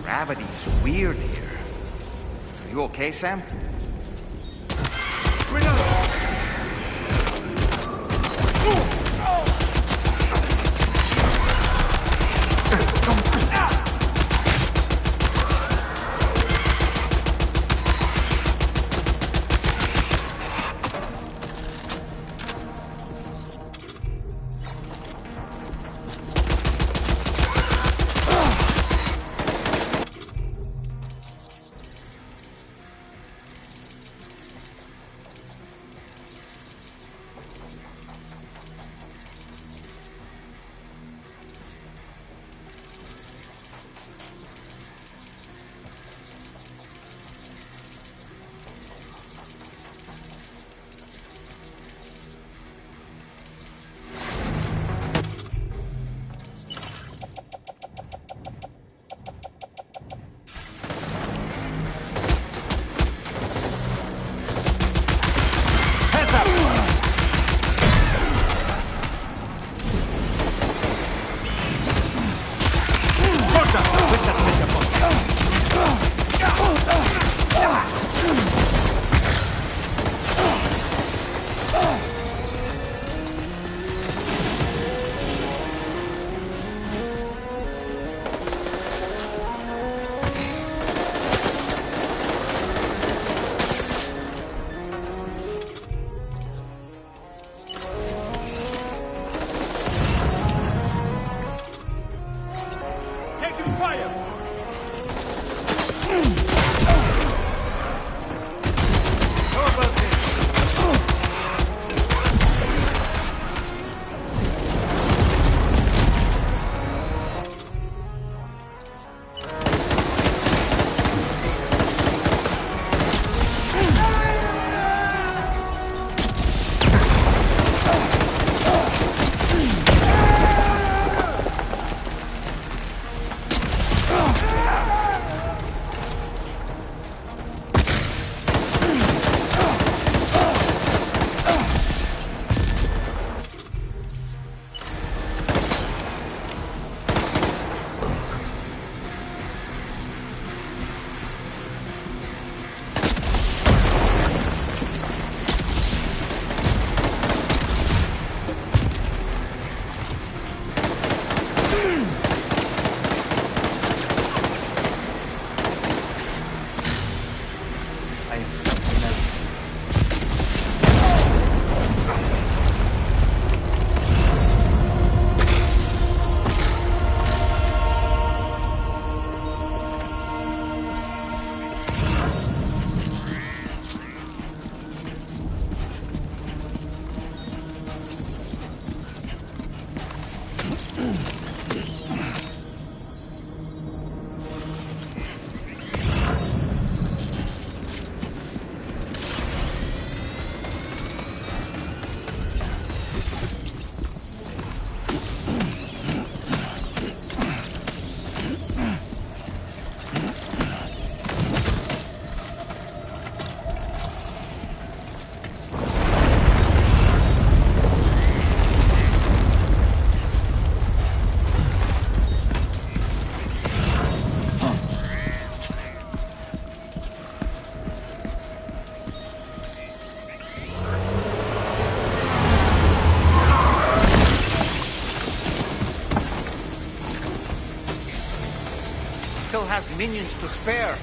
Gravity's weird here. Are you okay, Sam? Still has minions to spare.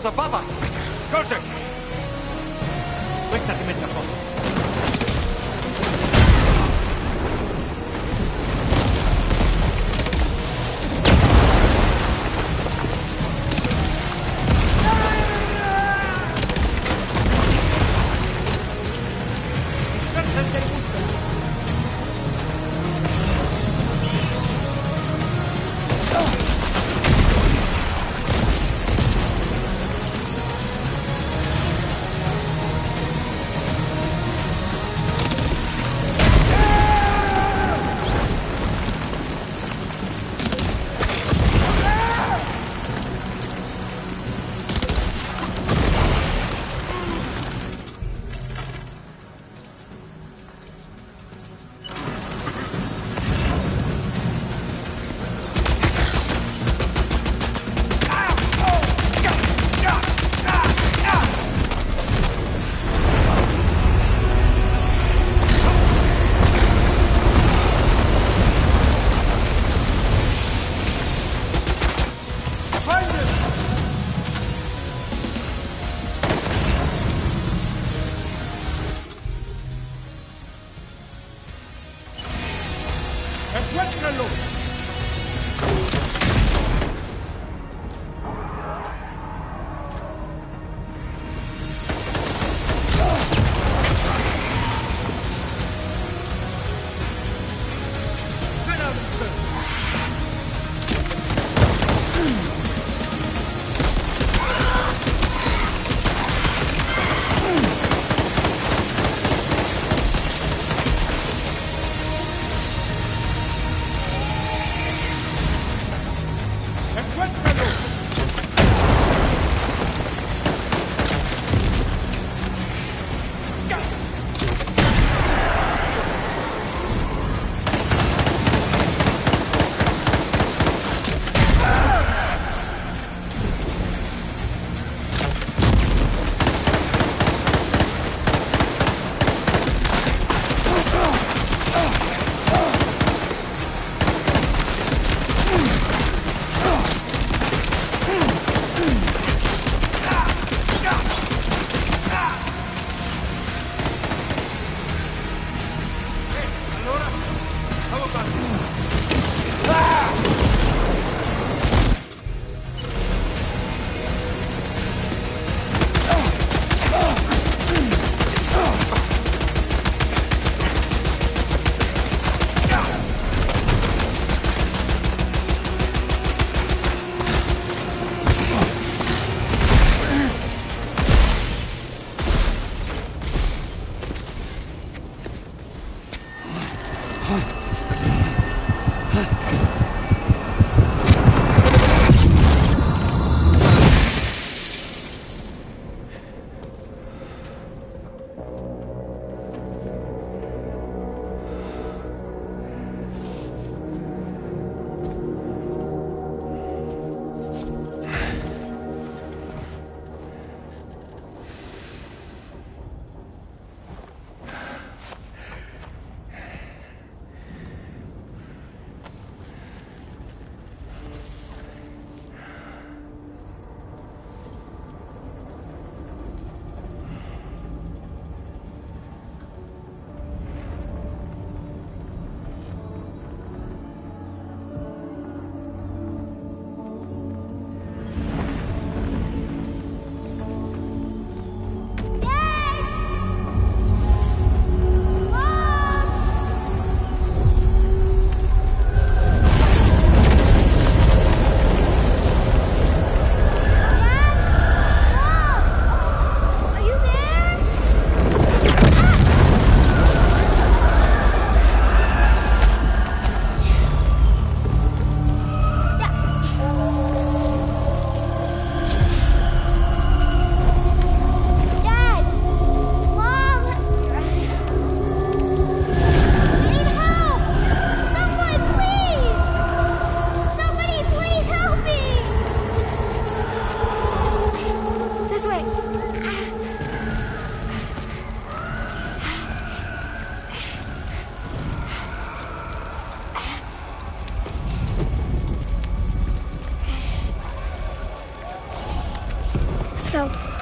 vehicles above us! Gurtuk! Questa ti mette a posto. so.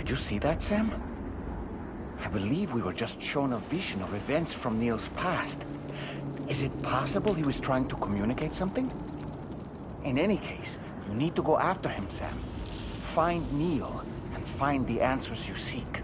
Did you see that, Sam? I believe we were just shown a vision of events from Neil's past. Is it possible he was trying to communicate something? In any case, you need to go after him, Sam. Find Neil, and find the answers you seek.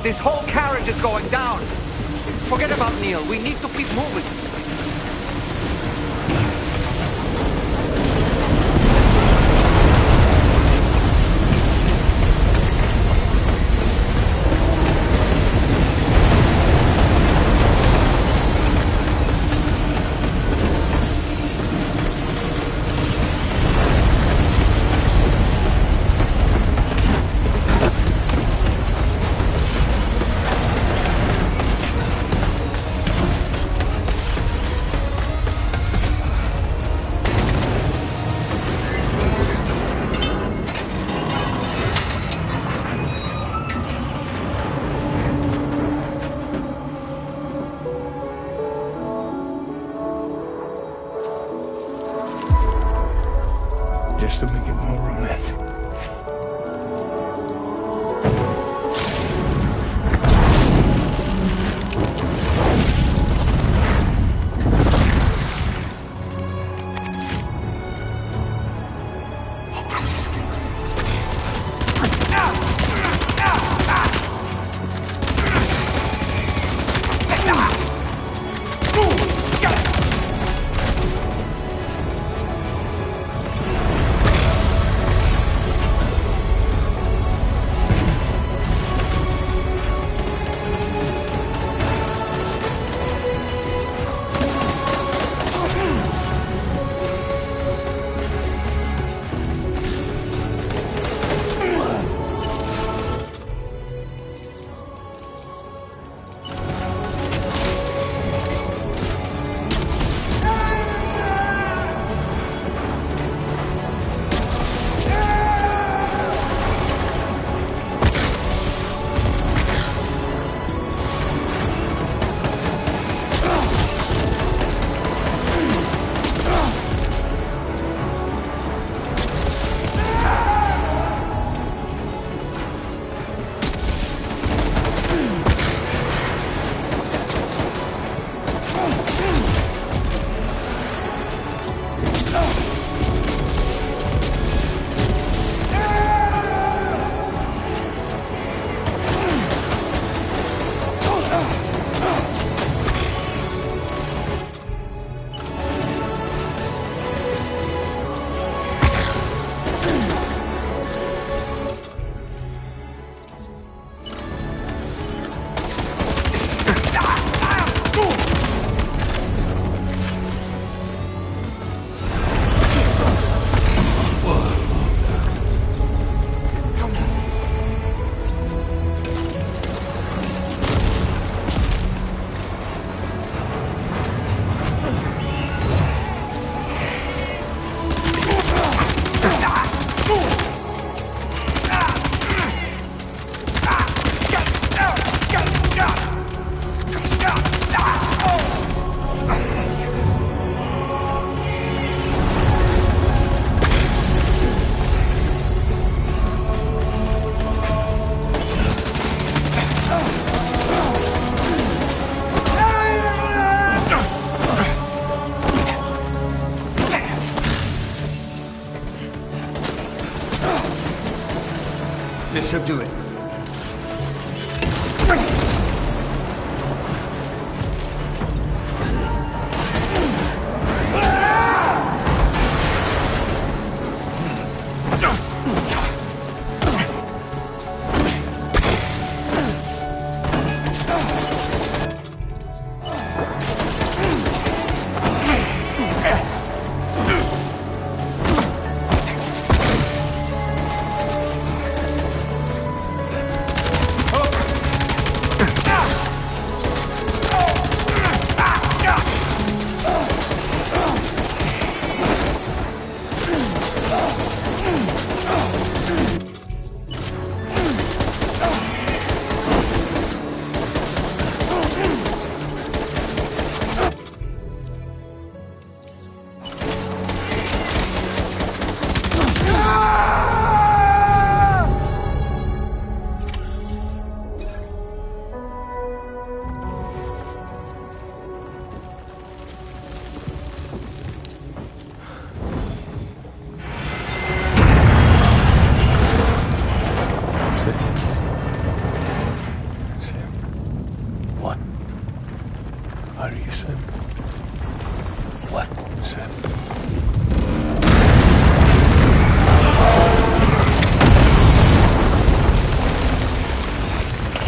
This whole carriage is going down. Forget about Neil. We need to keep moving. Just to make it more romantic.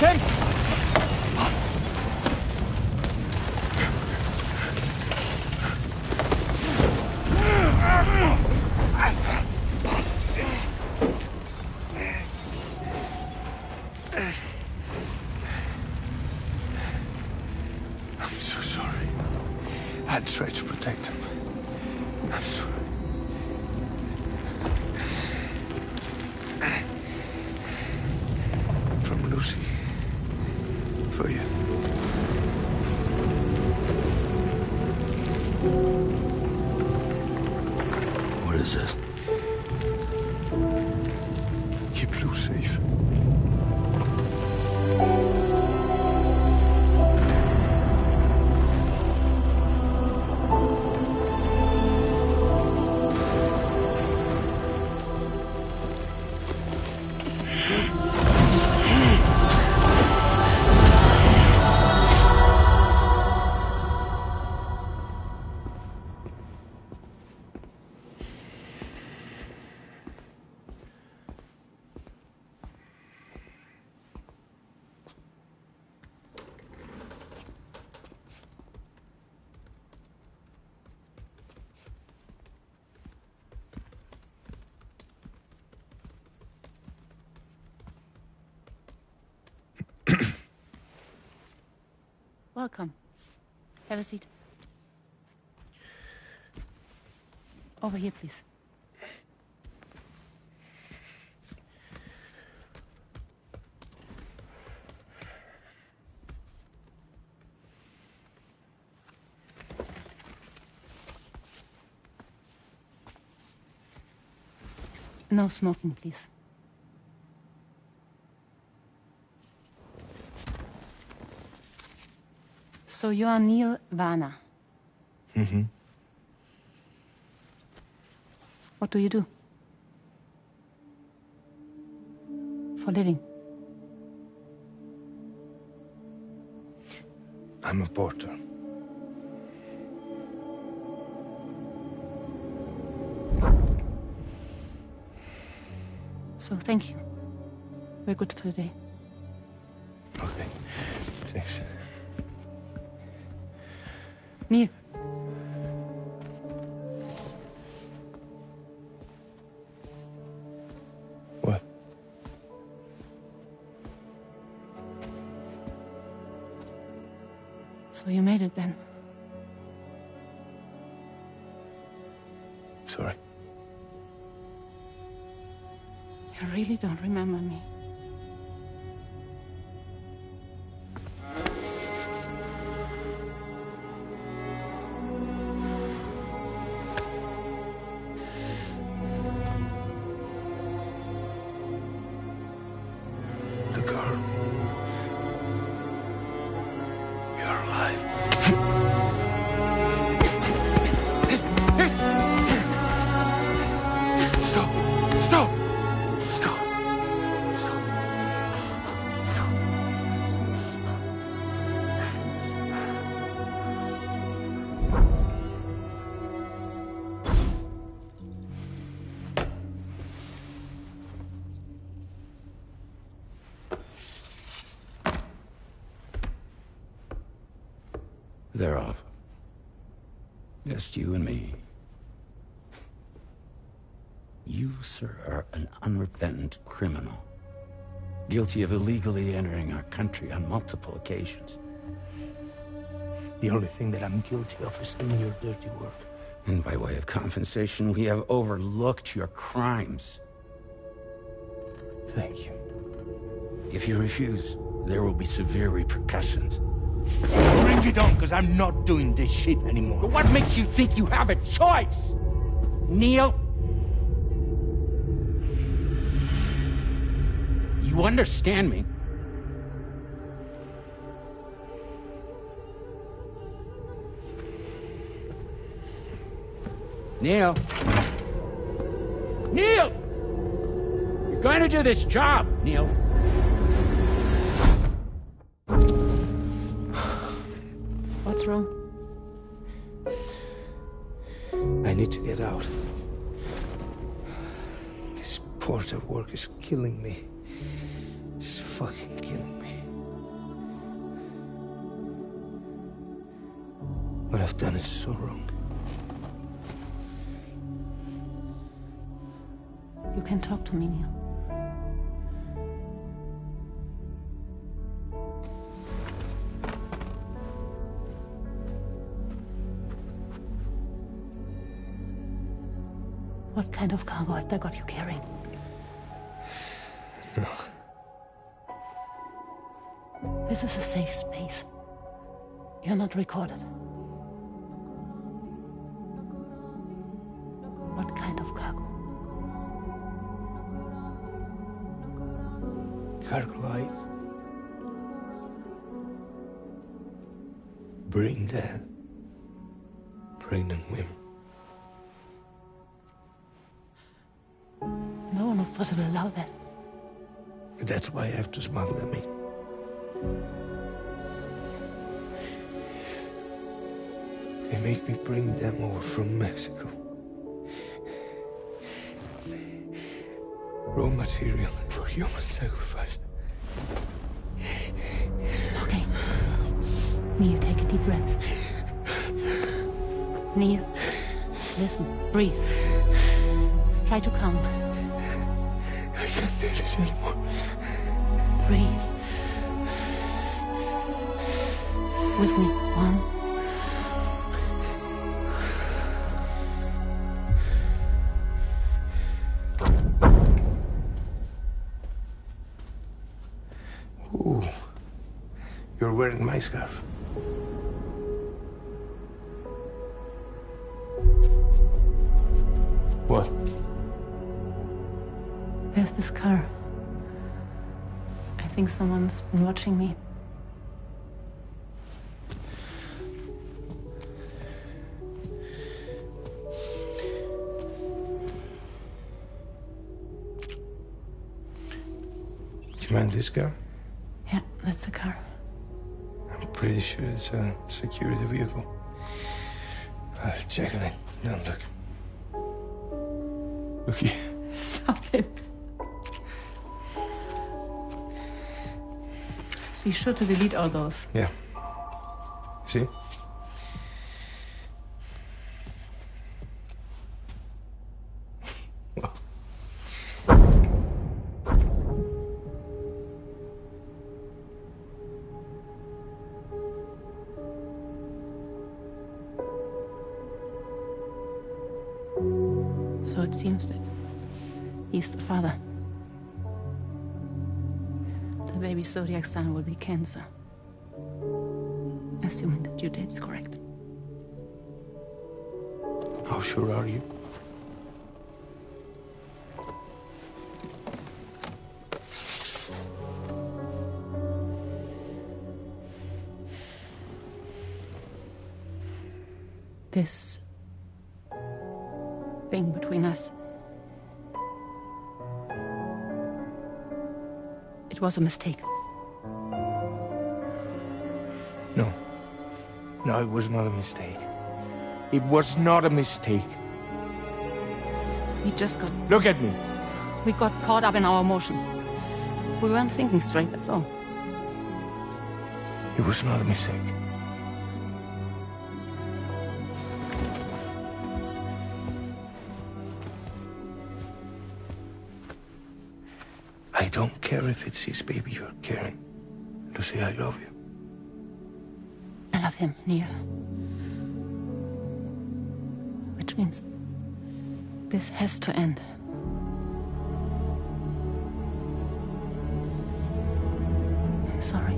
Sam! I'm so sorry. I tried to protect him. I'm sorry. From Lucy. For you. What is this? Keep Lou safe. Welcome. Have a seat. Over here, please. No smoking, please. So you are Neil Varner. Mm-hmm. What do you do? For a living? I'm a porter. So thank you. We're good for the day. Okay. Thanks. Neil. What? So you made it then? Sorry. You really don't remember me. The girl. You're alive. Stop! Stop! Stop! Stop! They're off. Just you and me. You, sir, are an unrepentant criminal. Guilty of illegally entering our country on multiple occasions. The only thing that I'm guilty of is doing your dirty work. And by way of compensation, we have overlooked your crimes. Thank you. If you refuse, there will be severe repercussions. Bring it on, because I'm not doing this shit anymore. But what makes you think you have a choice? Neil? You understand me? Neil? Neil! You're going to do this job, Neil. What's wrong? I need to get out. This porter work is killing me. It's fucking killing me. I've done is so wrong. You can talk to me, Neil. What kind of cargo have they got you carrying? No. This is a safe space. You're not recorded. What kind of cargo? Cargo light. Brain dead. Pregnant women. No one would possibly allow that. That's why I have to smuggle them in. They make me bring them over from Mexico. Raw material for human sacrifice. Okay. Neil, take a deep breath. Neil, listen, breathe. Try to count. I can't do this anymore. Breathe. With me. 1. Ooh. You're wearing my scarf. What? There's this car. I think someone's been watching me. You meant this car? Yeah, that's the car. I'm pretty sure it's a security vehicle. I'll check on it. Now look. Look here. Stop it. Be sure to delete all those. Yeah. See? So it seems that he's the father. The baby zodiac sign will be Cancer. Assuming the due date is correct. How sure are you? This thing between us, it was a mistake. No. No, it was not a mistake. It was not a mistake. We just got... Look at me. We got caught up in our emotions. We weren't thinking straight, that's all. It was not a mistake. I don't care if it's his baby you're carrying. Lucy, I love you. I love him, Neil. Which means this has to end. I'm sorry.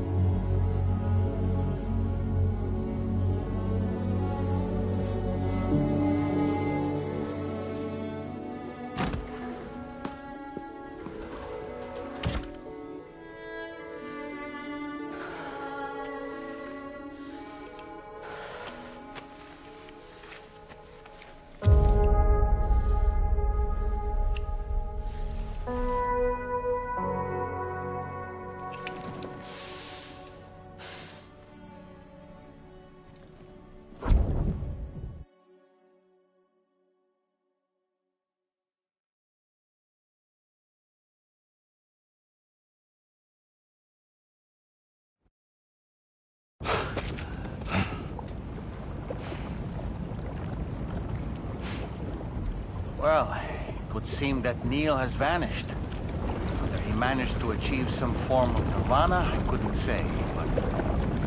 Well, it would seem that Neil has vanished. Whether he managed to achieve some form of nirvana, I couldn't say, but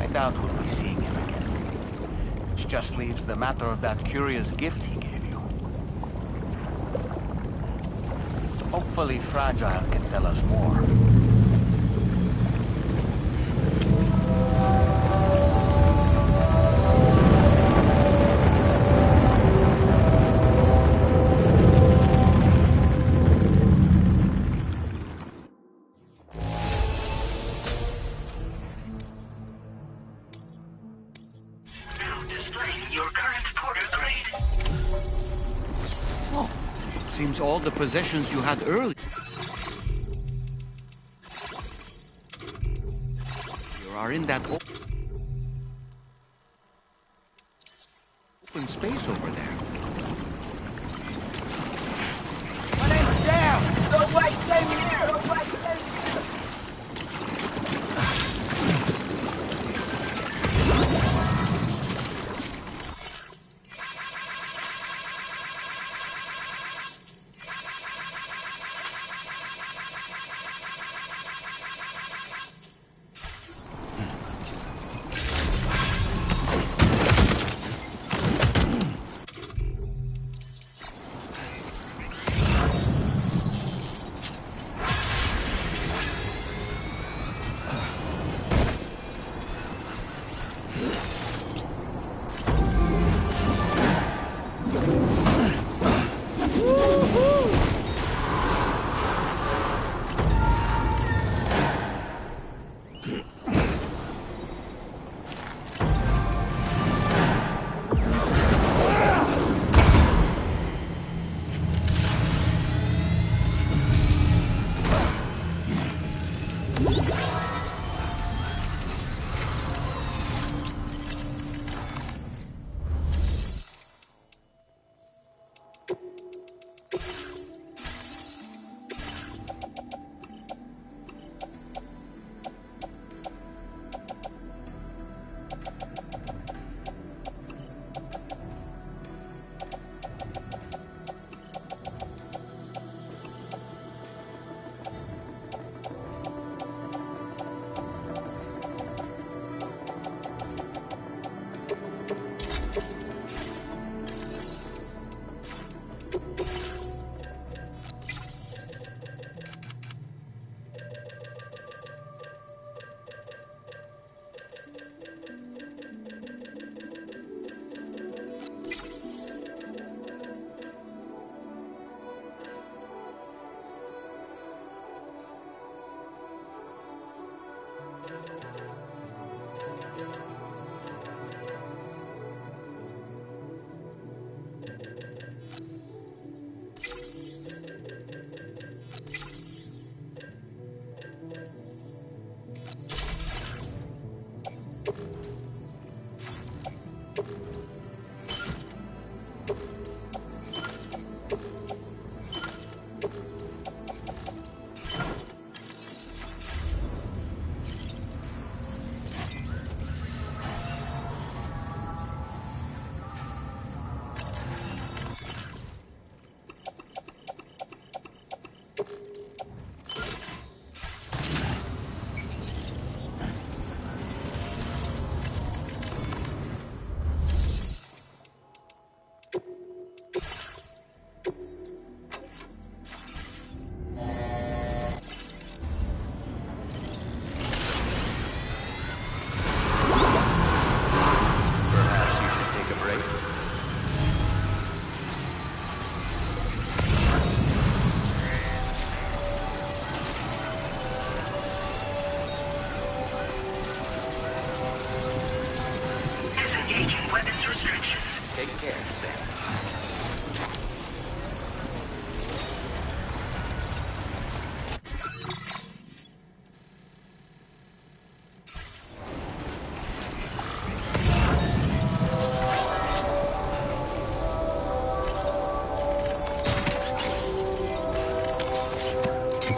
I doubt we'll be seeing him again. Which just leaves the matter of that curious gift he gave you. Hopefully Fragile can tell us more. Seems all the possessions you had earlier. You are in that open space over there. My name's Sam! No way, same here! No way, same here!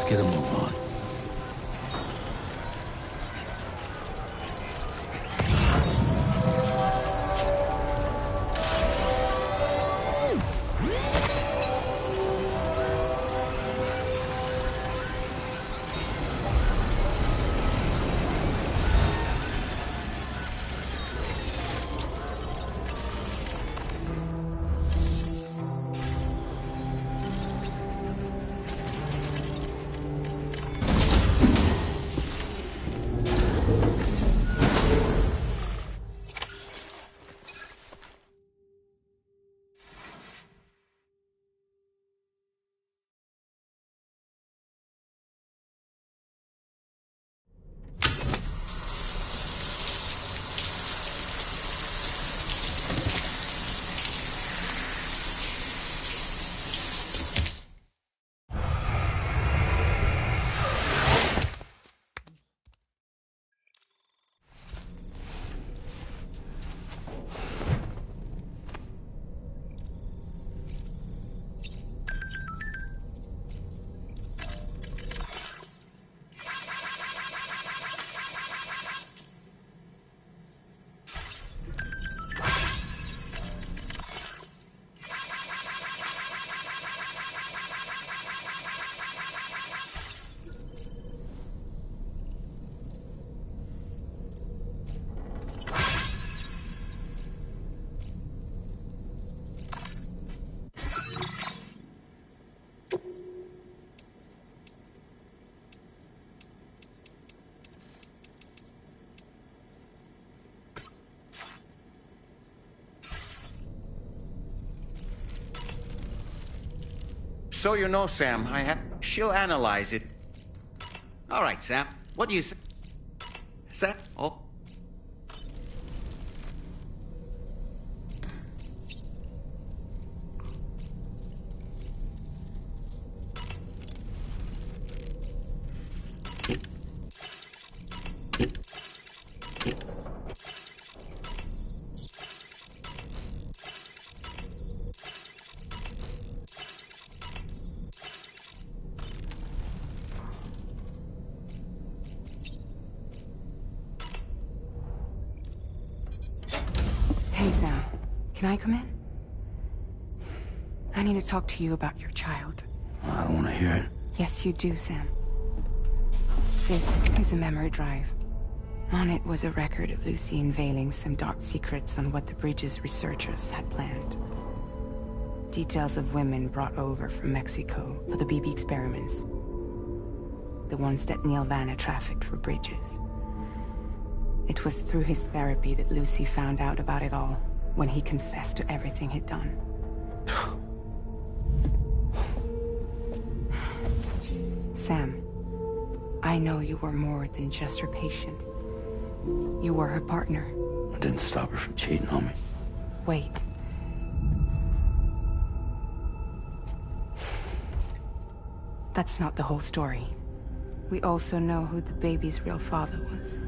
Get a move on. So you know, Sam, she'll analyze it. All right, Sam. What do you say? Sam? Oh. Hey, Sam. Can I come in? I need to talk to you about your child. I don't want to hear it. Yes, you do, Sam. This is a memory drive. On it was a record of Lucy unveiling some dark secrets on what the Bridges researchers had planned. Details of women brought over from Mexico for the BB experiments. The ones that Neil Vanna trafficked for Bridges. It was through his therapy that Lucy found out about it all, when he confessed to everything he'd done. Sam, I know you were more than just her patient. You were her partner. I didn't stop her from cheating on me. Wait. That's not the whole story. We also know who the baby's real father was.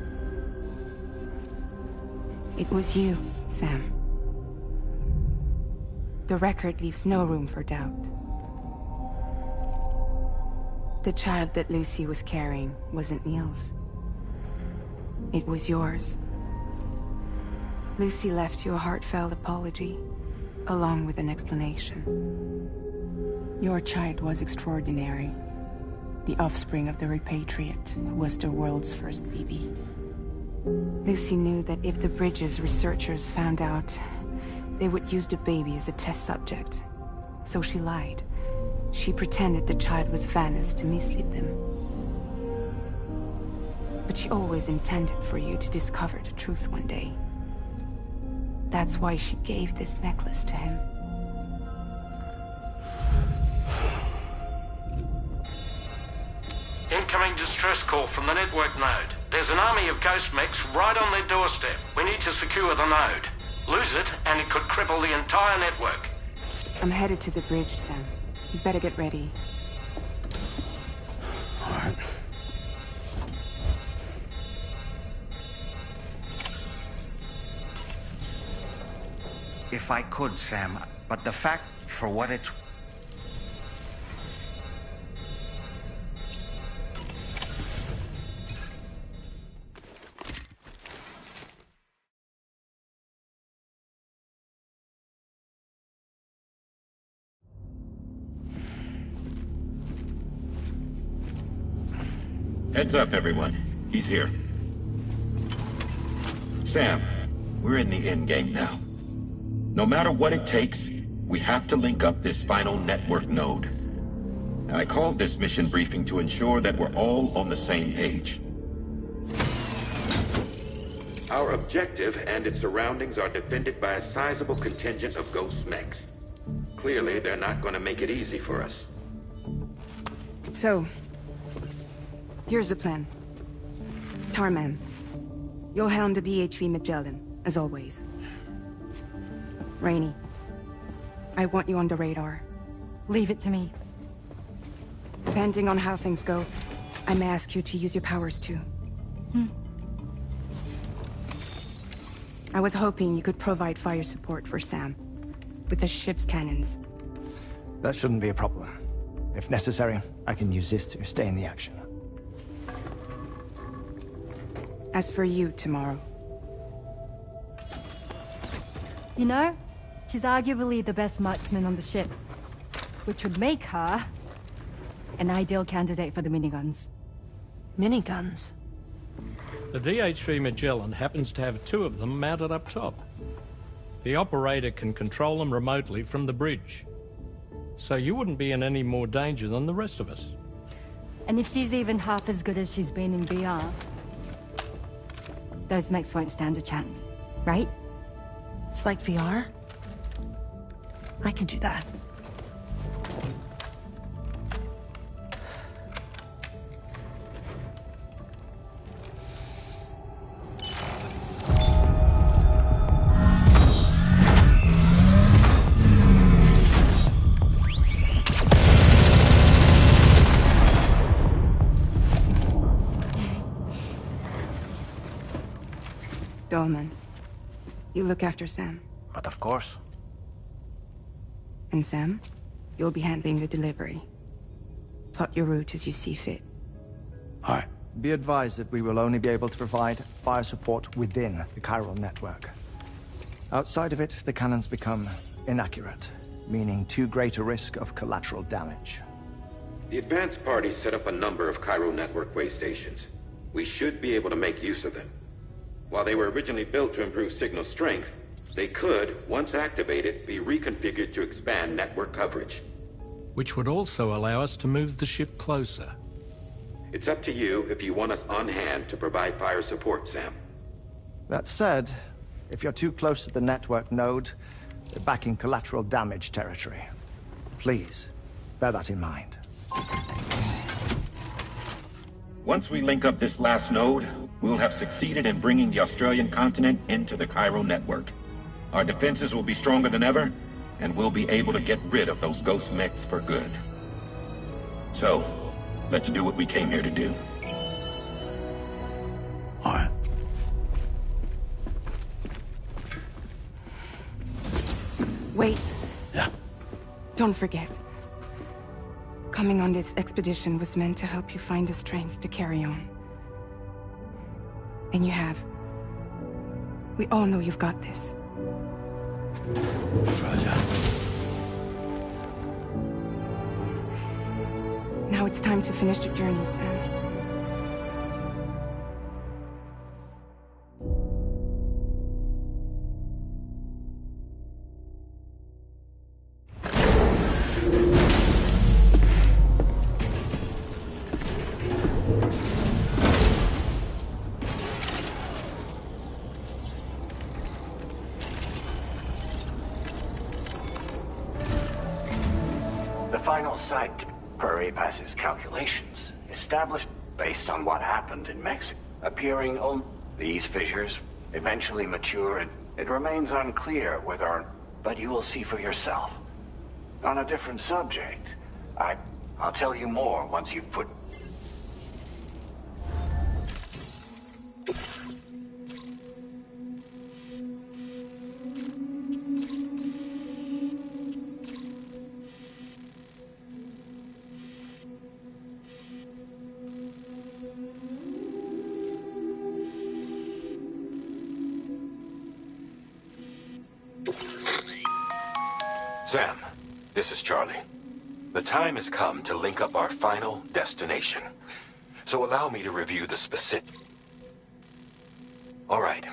It was you, Sam. The record leaves no room for doubt. The child that Lucy was carrying wasn't Neil's. It was yours. Lucy left you a heartfelt apology, along with an explanation. Your child was extraordinary. The offspring of the repatriate who was the world's first BB. Lucy knew that if the Bridges researchers found out, they would use the baby as a test subject. So she lied. She pretended the child was Vanna's to mislead them. But she always intended for you to discover the truth one day. That's why she gave this necklace to him. Incoming distress call from the network node. There's an army of ghost mechs right on their doorstep. We need to secure the node. Lose it, and it could cripple the entire network. I'm headed to the bridge, Sam. You better get ready. All right. If I could, Sam, but the fact, for what it's... Heads up, everyone. He's here. Sam, we're in the endgame now. No matter what it takes, we have to link up this final network node. I called this mission briefing to ensure that we're all on the same page. Our objective and its surroundings are defended by a sizable contingent of ghost mechs. Clearly, they're not going to make it easy for us. So, here's the plan. Tarman, you'll helm the DHV Magellan, as always. Rainey, I want you on the radar. Leave it to me. Depending on how things go, I may ask you to use your powers too. I was hoping you could provide fire support for Sam, with the ship's cannons. That shouldn't be a problem. If necessary, I can use this to stay in the action. As for you, tomorrow. You know, she's arguably the best marksman on the ship, which would make her an ideal candidate for the miniguns. Miniguns? The DHV Magellan happens to have 2 of them mounted up top. The operator can control them remotely from the bridge. So you wouldn't be in any more danger than the rest of us. And if she's even half as good as she's been in VR, those mechs won't stand a chance, right? It's like VR? I can do that. Dolman, you look after Sam. But of course. And Sam, you'll be handling the delivery. Plot your route as you see fit. Aye. Be advised that we will only be able to provide fire support within the chiral network. Outside of it, the cannons become inaccurate, meaning too great a risk of collateral damage. The advanced party set up a number of Cairo network way stations. We should be able to make use of them. While they were originally built to improve signal strength, they could, once activated, be reconfigured to expand network coverage. Which would also allow us to move the ship closer. It's up to you if you want us on hand to provide fire support, Sam. That said, if you're too close to the network node, you're back in collateral damage territory. Please, bear that in mind. Once we link up this last node, we'll have succeeded in bringing the Australian continent into the Cairo network. Our defenses will be stronger than ever, and we'll be able to get rid of those ghost mechs for good. So, let's do what we came here to do. All right. Wait. Yeah. Don't forget. Coming on this expedition was meant to help you find the strength to carry on. And you have. We all know you've got this. Roger. Now it's time to finish the journey, Sam. The final site, per APAS's calculations, established based on what happened in Mexico, appearing on these fissures eventually mature, and it remains unclear whether our... But you will see for yourself. On a different subject, I'll tell you more once you've put... Sam, this is Charlie. The time has come to link up our final destination. So allow me to review the specific... Alright.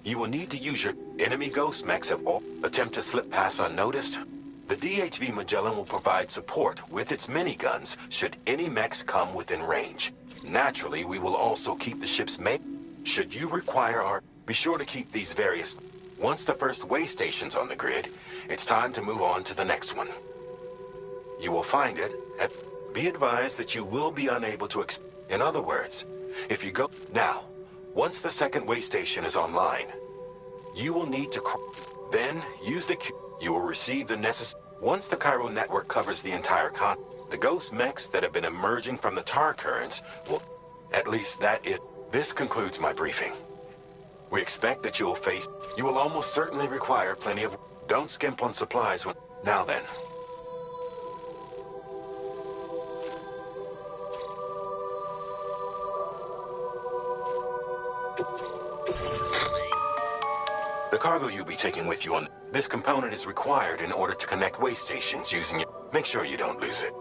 You will need to use your enemy ghost mechs have all attempt to slip past unnoticed. The DHV Magellan will provide support with its miniguns should any mechs come within range. Naturally, we will also keep the ship's mate. Should you require our... Be sure to keep these various... Once the first way station's on the grid, it's time to move on to the next one. You will find it at... Be advised that you will be unable to... In other words, if you go... Now, once the second way station is online, you will need to... Then, use the... You will receive the necessary... Once the Cairo network covers the entire the ghost mechs that have been emerging from the tar currents will... At least that is... This concludes my briefing. We expect that you will face... You will almost certainly require plenty of... Don't skimp on supplies when... Now then. The cargo you'll be taking with you on... This component is required in order to connect way stations using it. Make sure you don't lose it.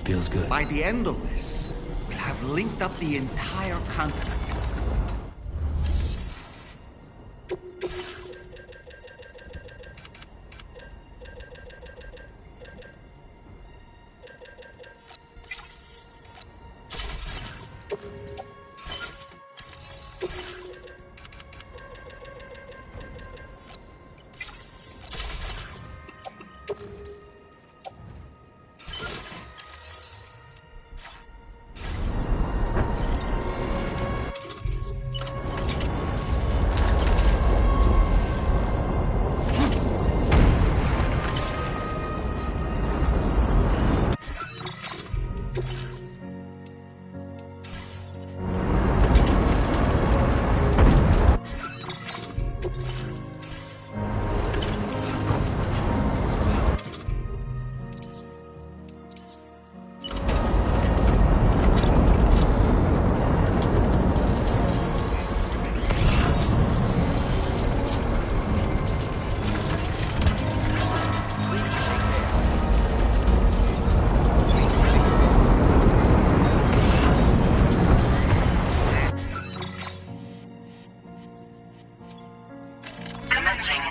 Feels good. By the end of this, we'll have linked up the entire continent.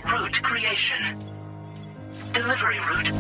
Route creation. Delivery route.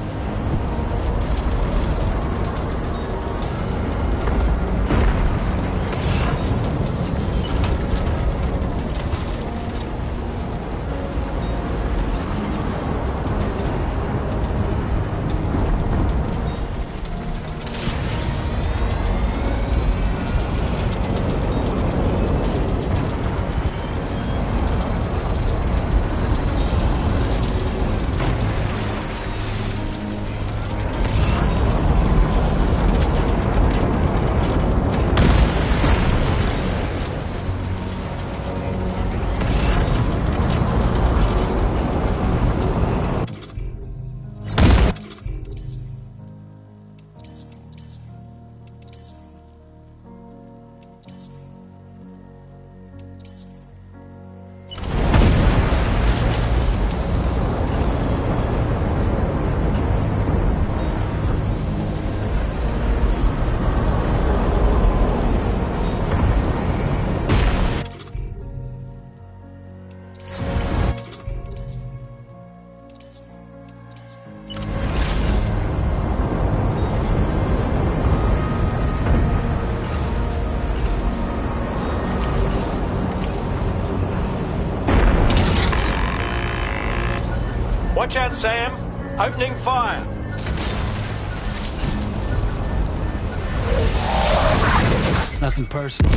Watch out, Sam. Opening fire. Nothing personal.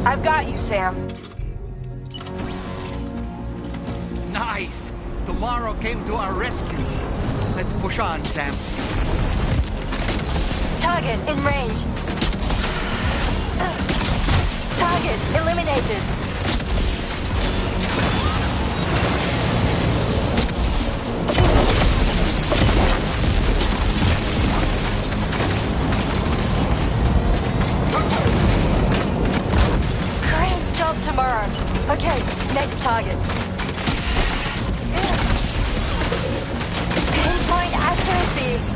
I've got you, Sam. Nice! Tomorrow came to our rescue. Let's push on, Sam. Target in range. Target eliminated. Okay, next target. Pinpoint accuracy.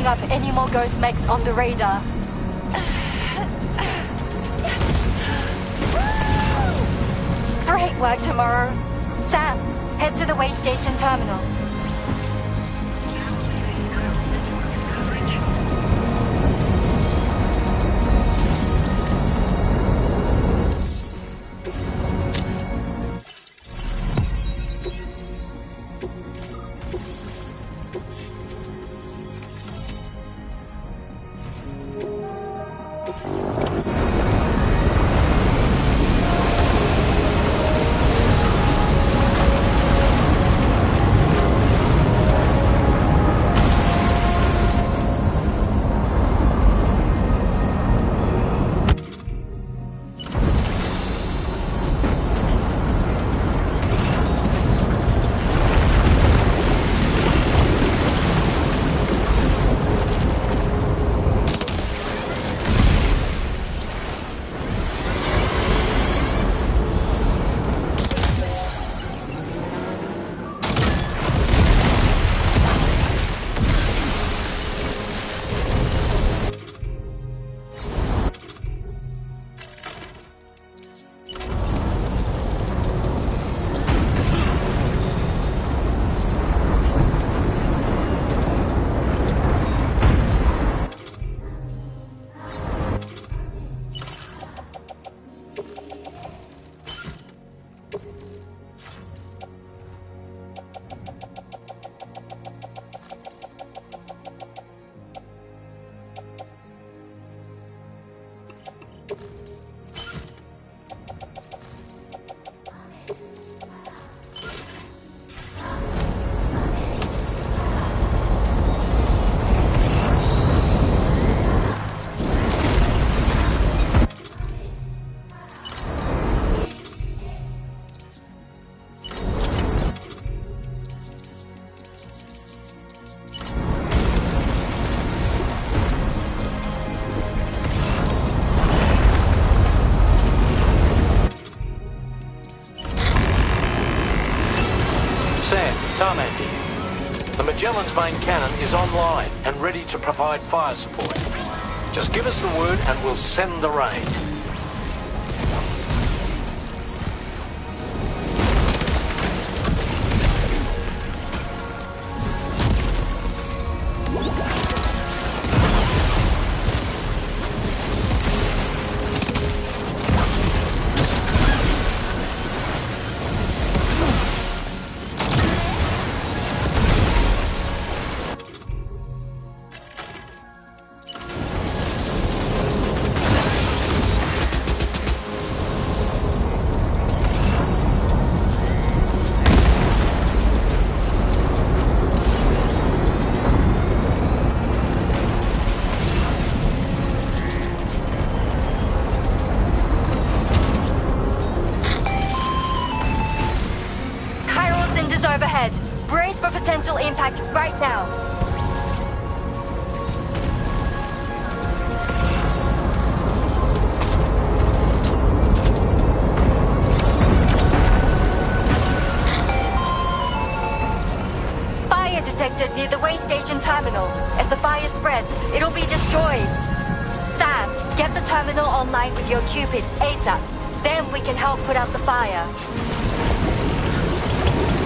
Up any more ghost mechs on the radar. Great work, Tomorrow. Sam, head to the way station terminal. Sam, Tarmac here. The Magellan's main cannon is online and ready to provide fire support. Just give us the word and we'll send the rain. Overhead. Brace for potential impact right now. Fire detected near the way station terminal. If the fire spreads, it'll be destroyed. Sam, get the terminal online with your Cupid ASAP. Then we can help put out the fire.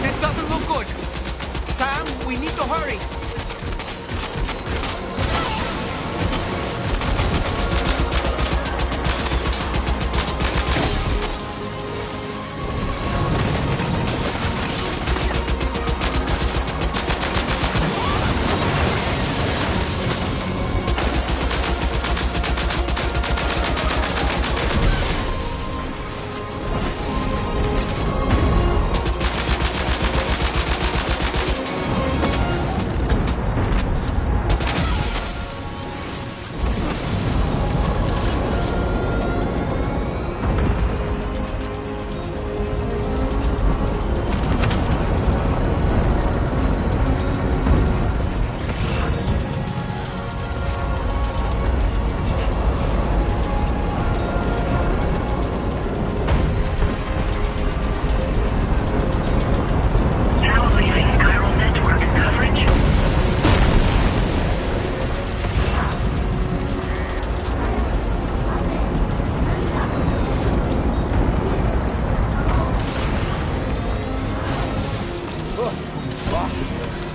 This doesn't look good. Sam, we need to hurry.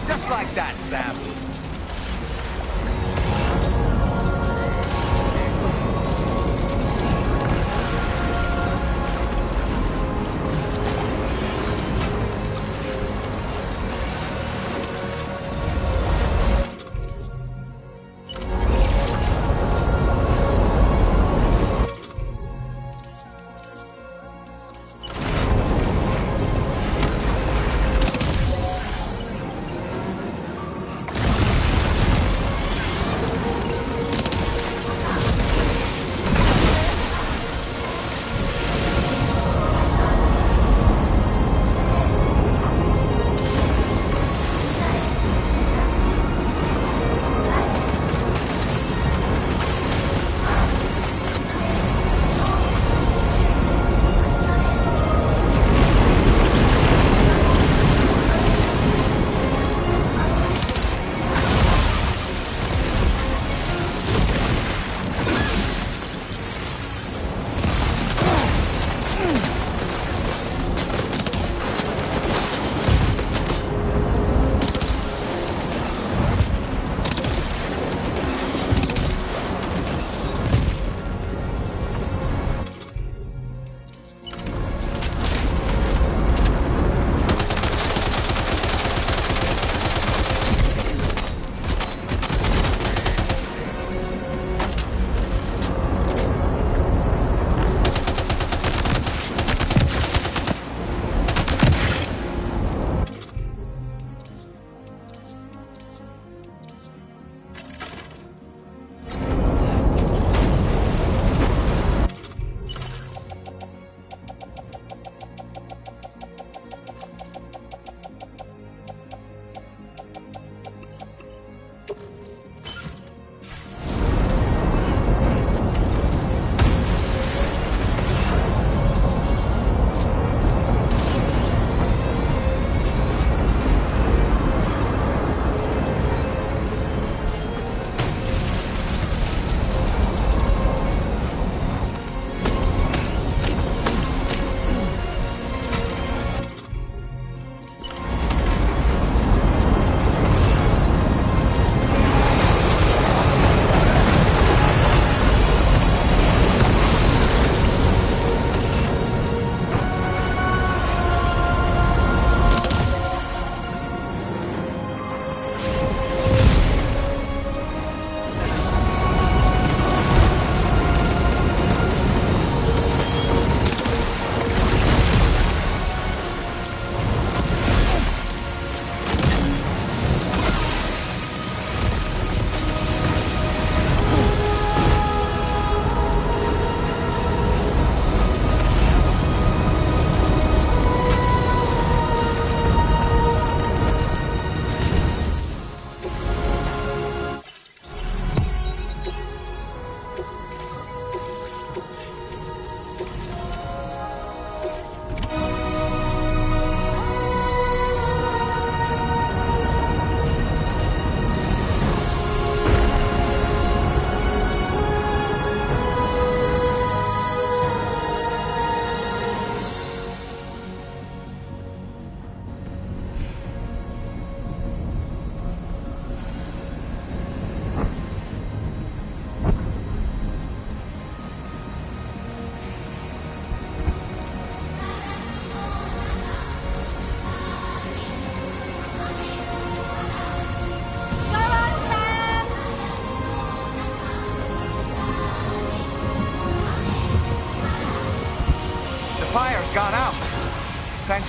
Just like that, Sam.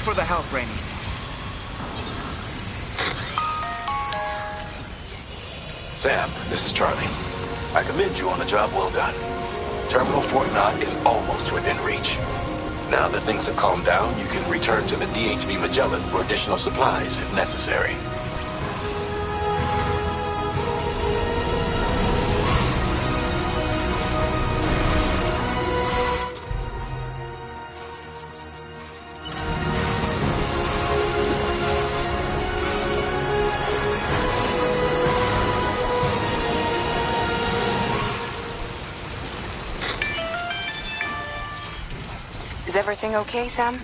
for the help, Rainey. Sam, this is Charlie. I commend you on a job well done. Terminal Fort Knott is almost within reach. Now that things have calmed down, you can return to the DHV Magellan for additional supplies if necessary. Is everything okay, Sam?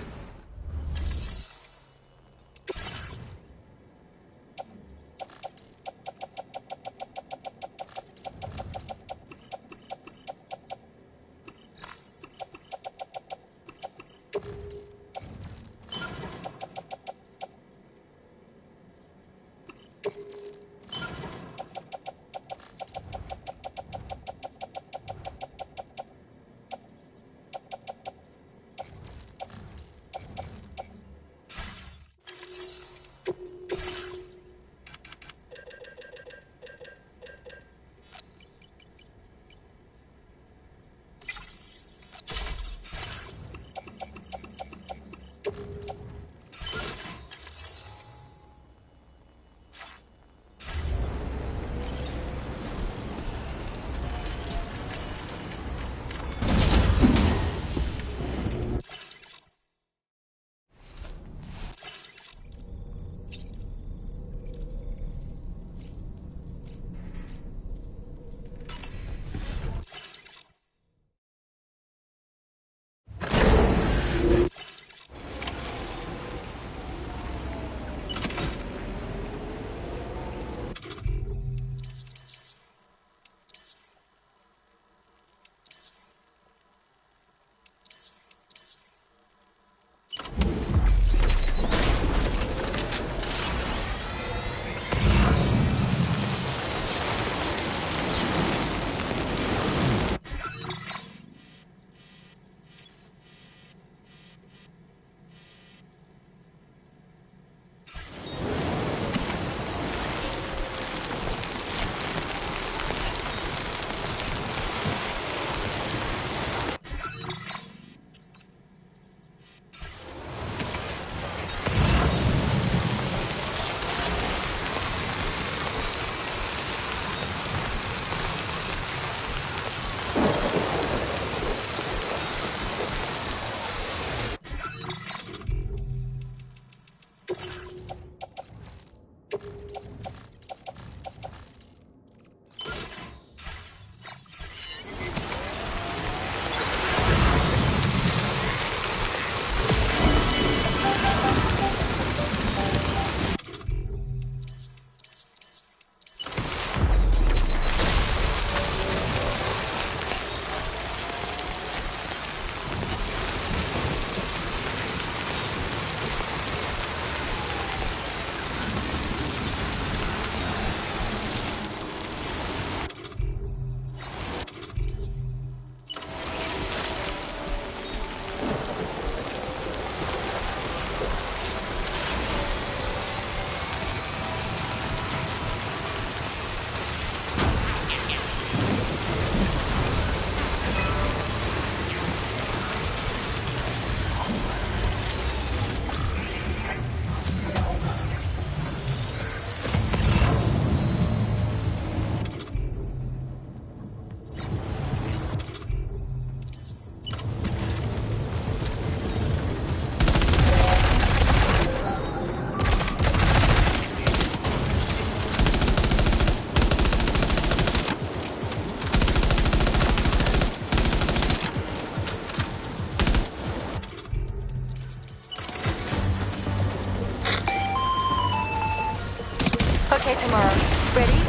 Okay, Tomorrow. Ready?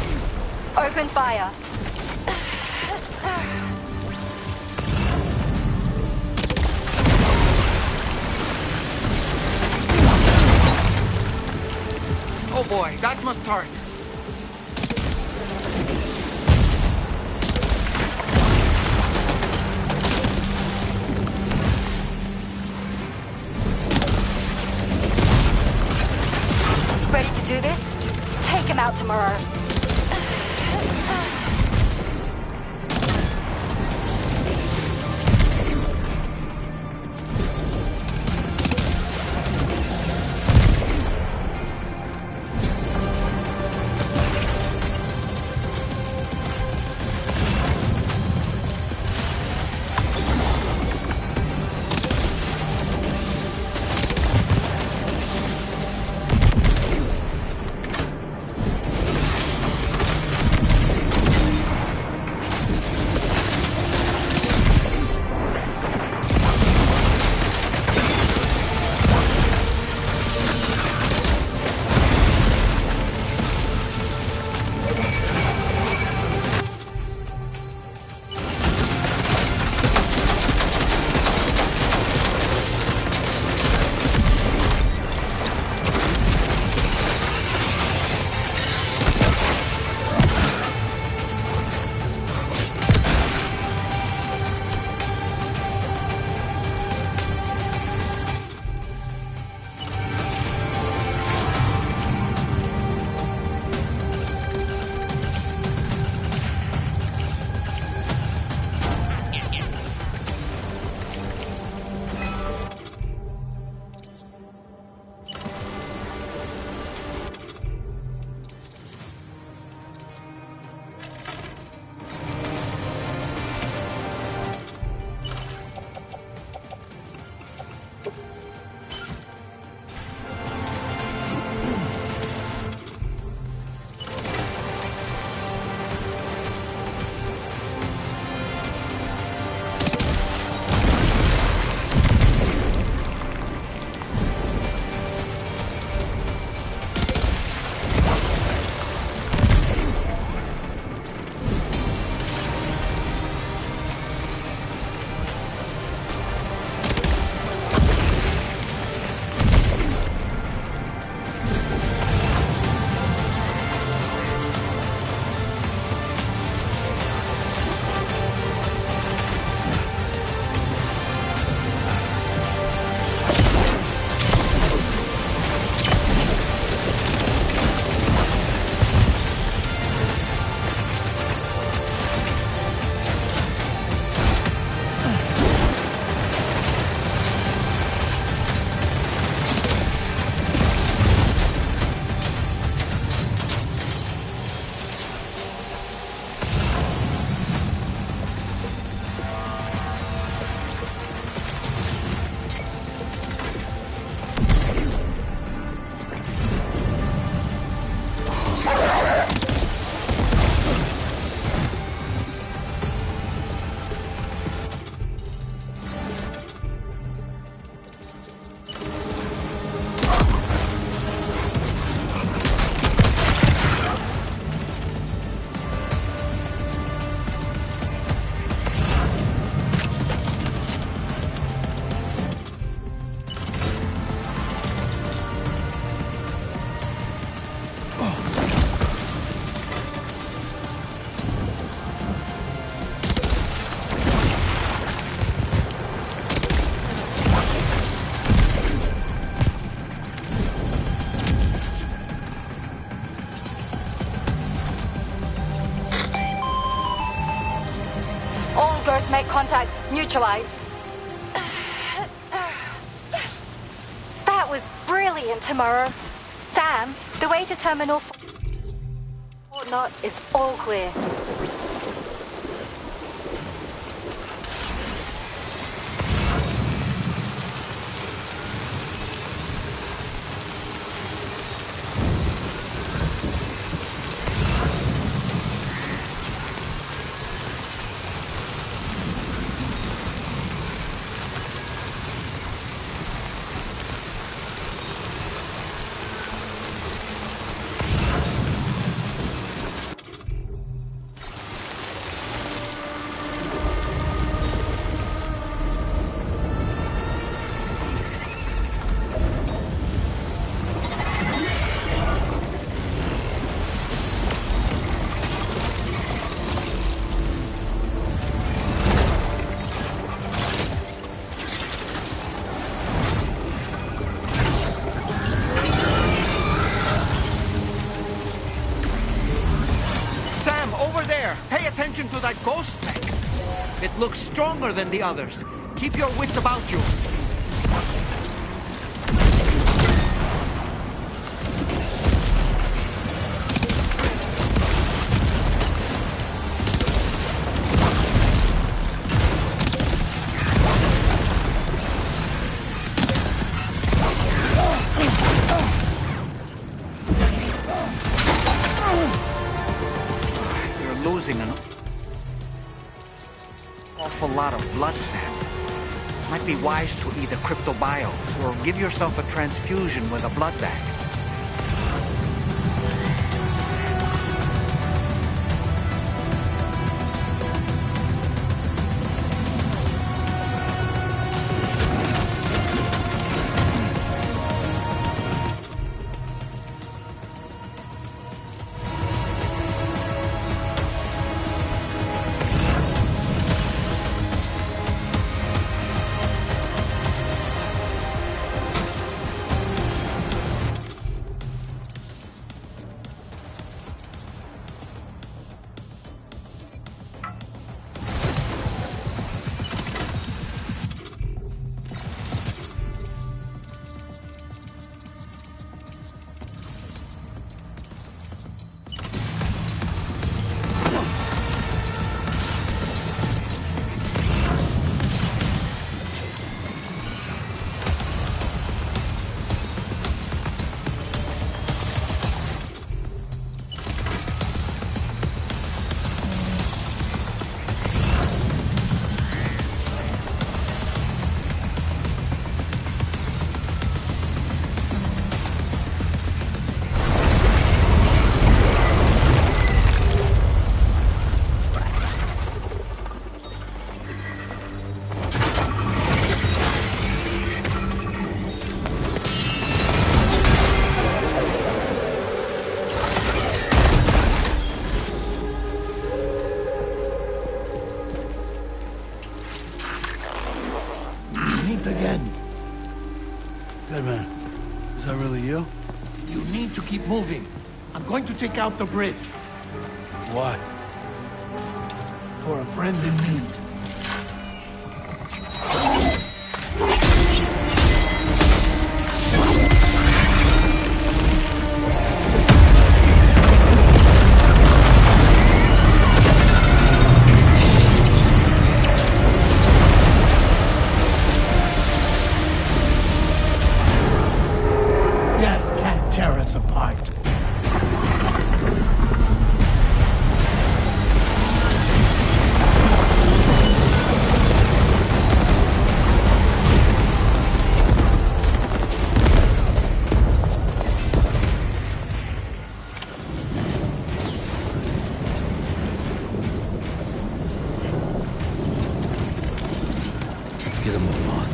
Open fire. Oh boy, that must hurt. Ready to do this? Take him out tomorrow. Make contacts neutralized. That was brilliant, Tomorrow. Sam, the way to Terminal Fort Knot is all clear. ghost mech. It looks stronger than the others. Keep your wits about you. Losing an awful lot of blood, Sam. Might be wise to either cryptobio or give yourself a transfusion with a blood bag. Again. Deadman, is that really you? You need to keep moving. I'm going to take out the bridge. Why? For a friend in need. Tear us apart. Let's get a move on.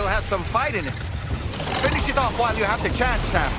still has some fight in it. Finish it off while you have the chance, Sam.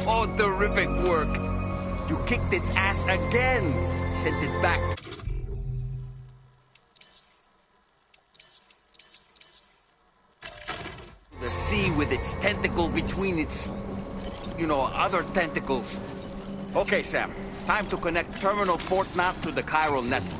Oh, terrific work. You kicked its ass again. Sent it back. The sea with its tentacle between its, other tentacles. Okay, Sam. Time to connect Terminal Fort Knot to the chiral network.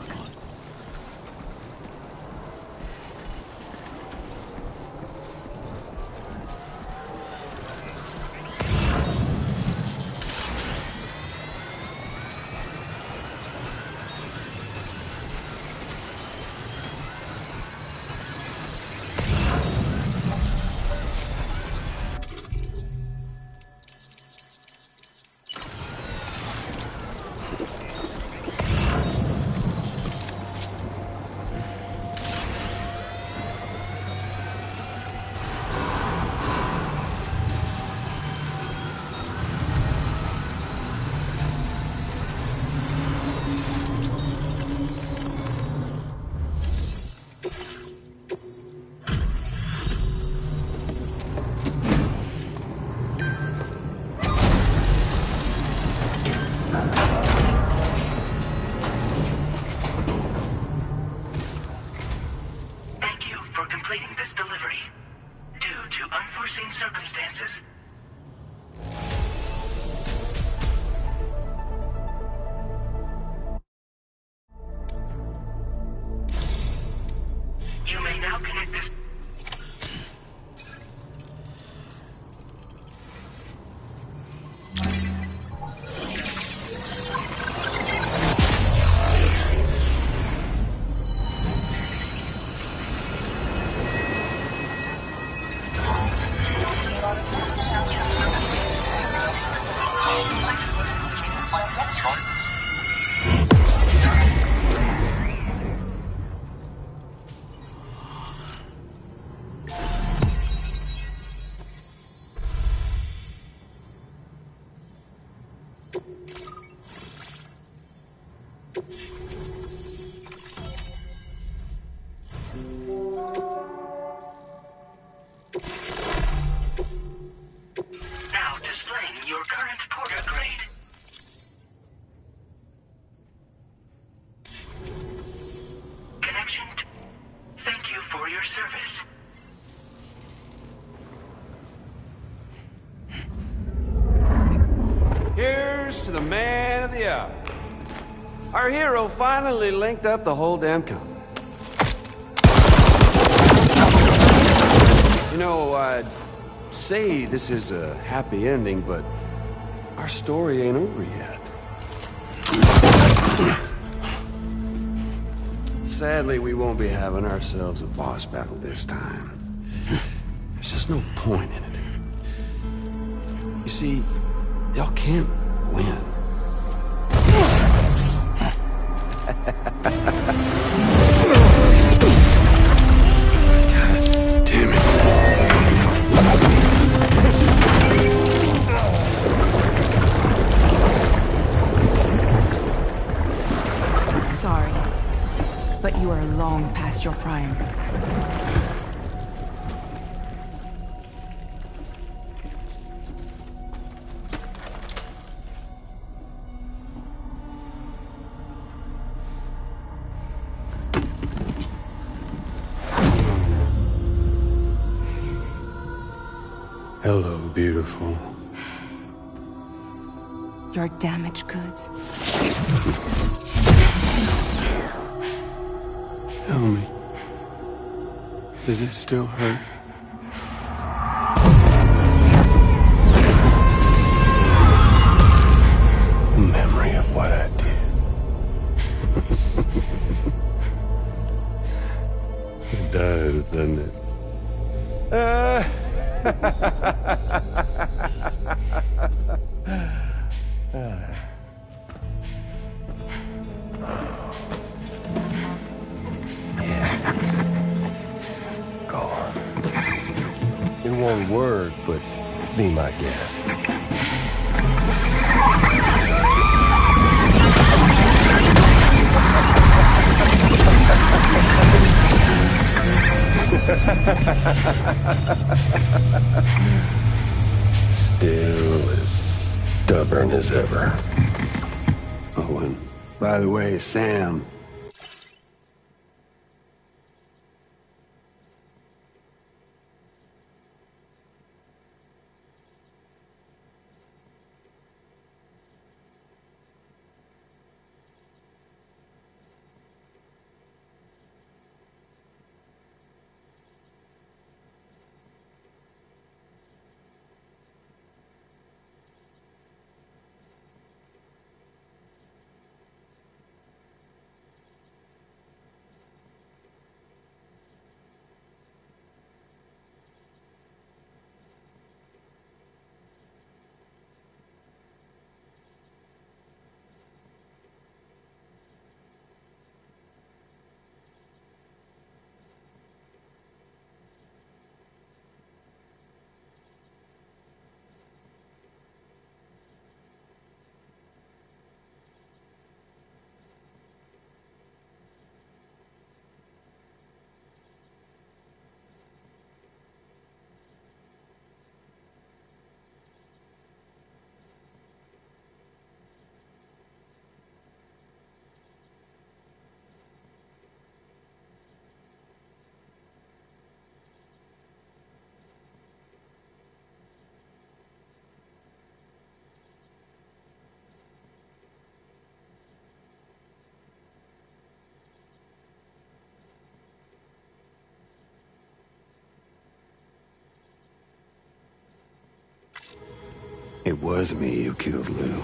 To the man of the hour. Our hero finally linked up the whole damn company. I'd say this is a happy ending, but our story ain't over yet. Sadly, we won't be having ourselves a boss battle this time. There's no point in it. You see, y'all can't win. Damn it. Sorry, but you are long past your prime. Hello, beautiful. Your damaged goods. Tell me, does it still hurt? Memory of what I did. It does, doesn't it? Go on. In one word, but be my guest. Still as stubborn as ever. Oh, and by the way, Sam. It was me who killed Lou.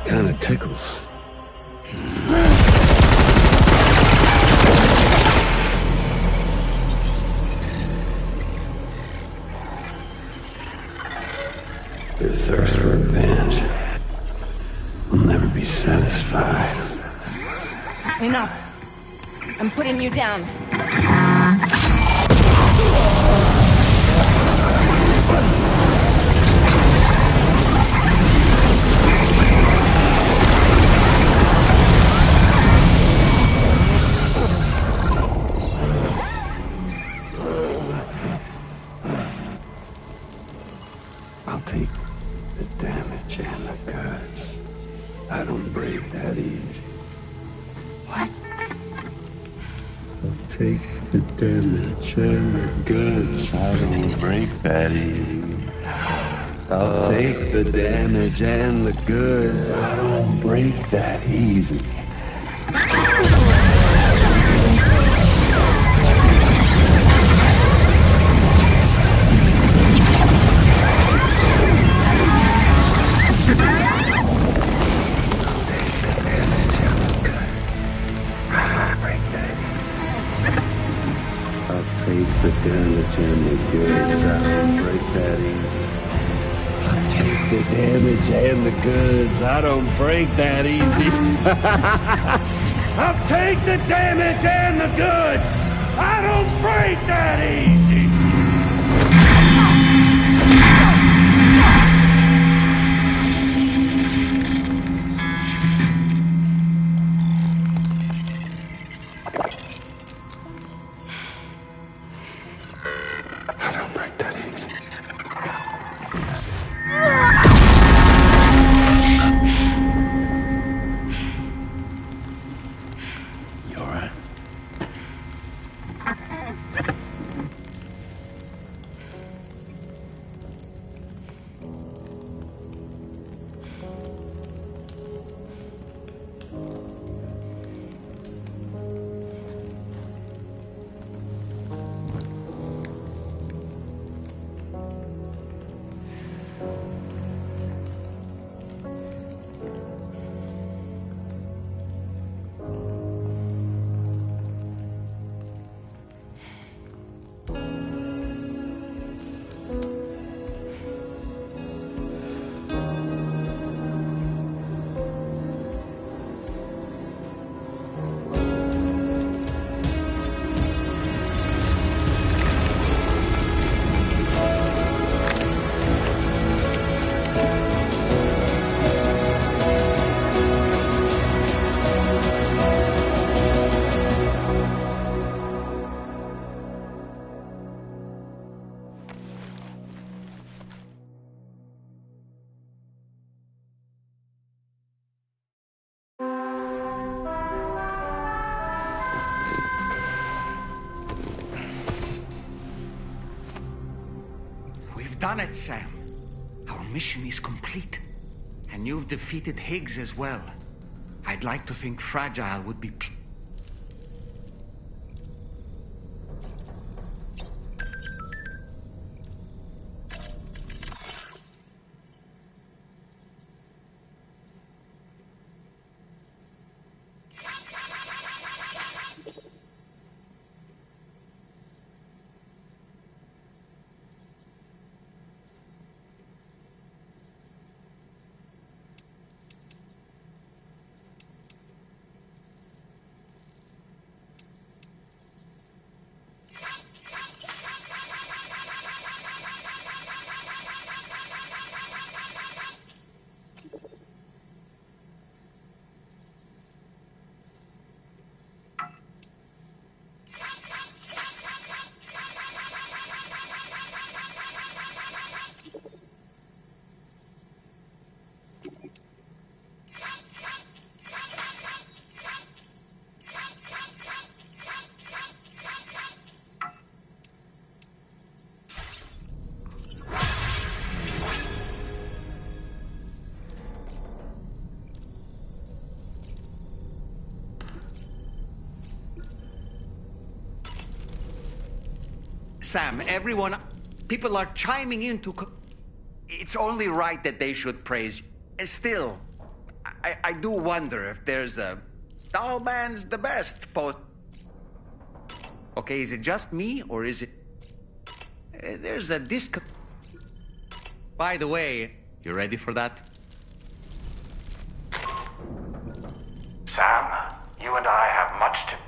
Kinda tickles. Your thirst for revenge will never be satisfied. Enough. I'm putting you down. I'll take the damage and the goods. I don't break that easy. What? I'll take the damage and the goods. I don't break that easy. I'll take the damage and the goods. I don't break that easy. damage and the goods. I don't break that easy. I'll take the damage and the goods. I don't break that easy. I'll take the damage and the goods. I don't break that easy. Done it, Sam. Our mission is complete. And you've defeated Higgs as well. I'd like to think Fragile would be... Sam, everyone... People are chiming in to... It's only right that they should praise you. Still, I do wonder if there's a... All man's the best post... Okay, is it just me, or is it... There's a disc... By the way, you ready for that? Sam, you and I have much to...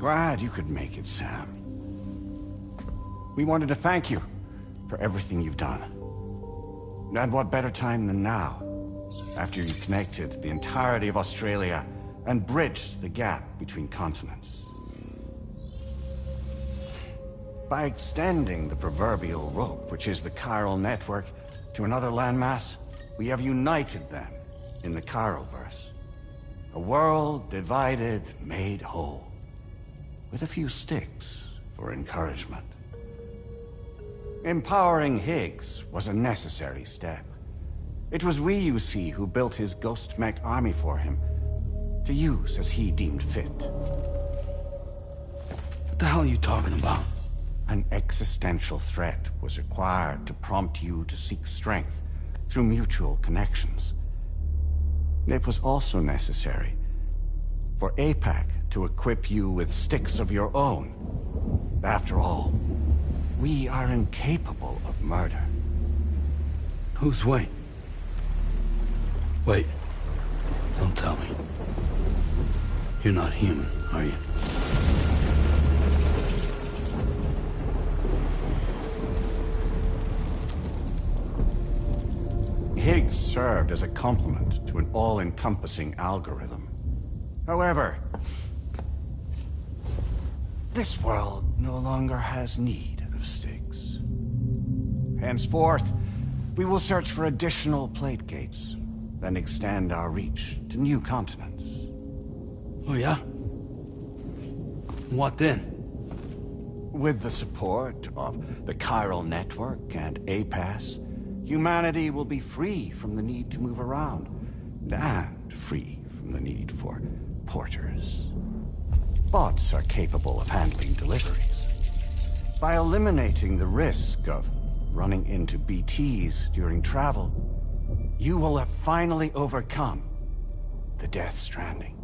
glad you could make it, Sam. We wanted to thank you for everything you've done. And what better time than now, after you connected the entirety of Australia and bridged the gap between continents. By extending the proverbial rope, which is the chiral network, to another landmass, we have united them in the Chiroverse. A world divided, made whole, with a few sticks for encouragement. Empowering Higgs was a necessary step. It was we, you see, who built his Ghost Mech army for him, to use as he deemed fit. What the hell are you talking about? An existential threat was required to prompt you to seek strength through mutual connections. It was also necessary for APAC to equip you with sticks of your own. After all, we are incapable of murder. Who's Wayne? Wait. Don't tell me. You're not human, are you? Higgs served as a complement to an all-encompassing algorithm. However, this world no longer has need of sticks. Henceforth, we will search for additional plate gates, then extend our reach to new continents. Oh yeah? What then? With the support of the Chiral Network and APAS, humanity will be free from the need to move around, and free from the need for porters. Bots are capable of handling deliveries. By eliminating the risk of running into BTs during travel, you will have finally overcome the Death Stranding.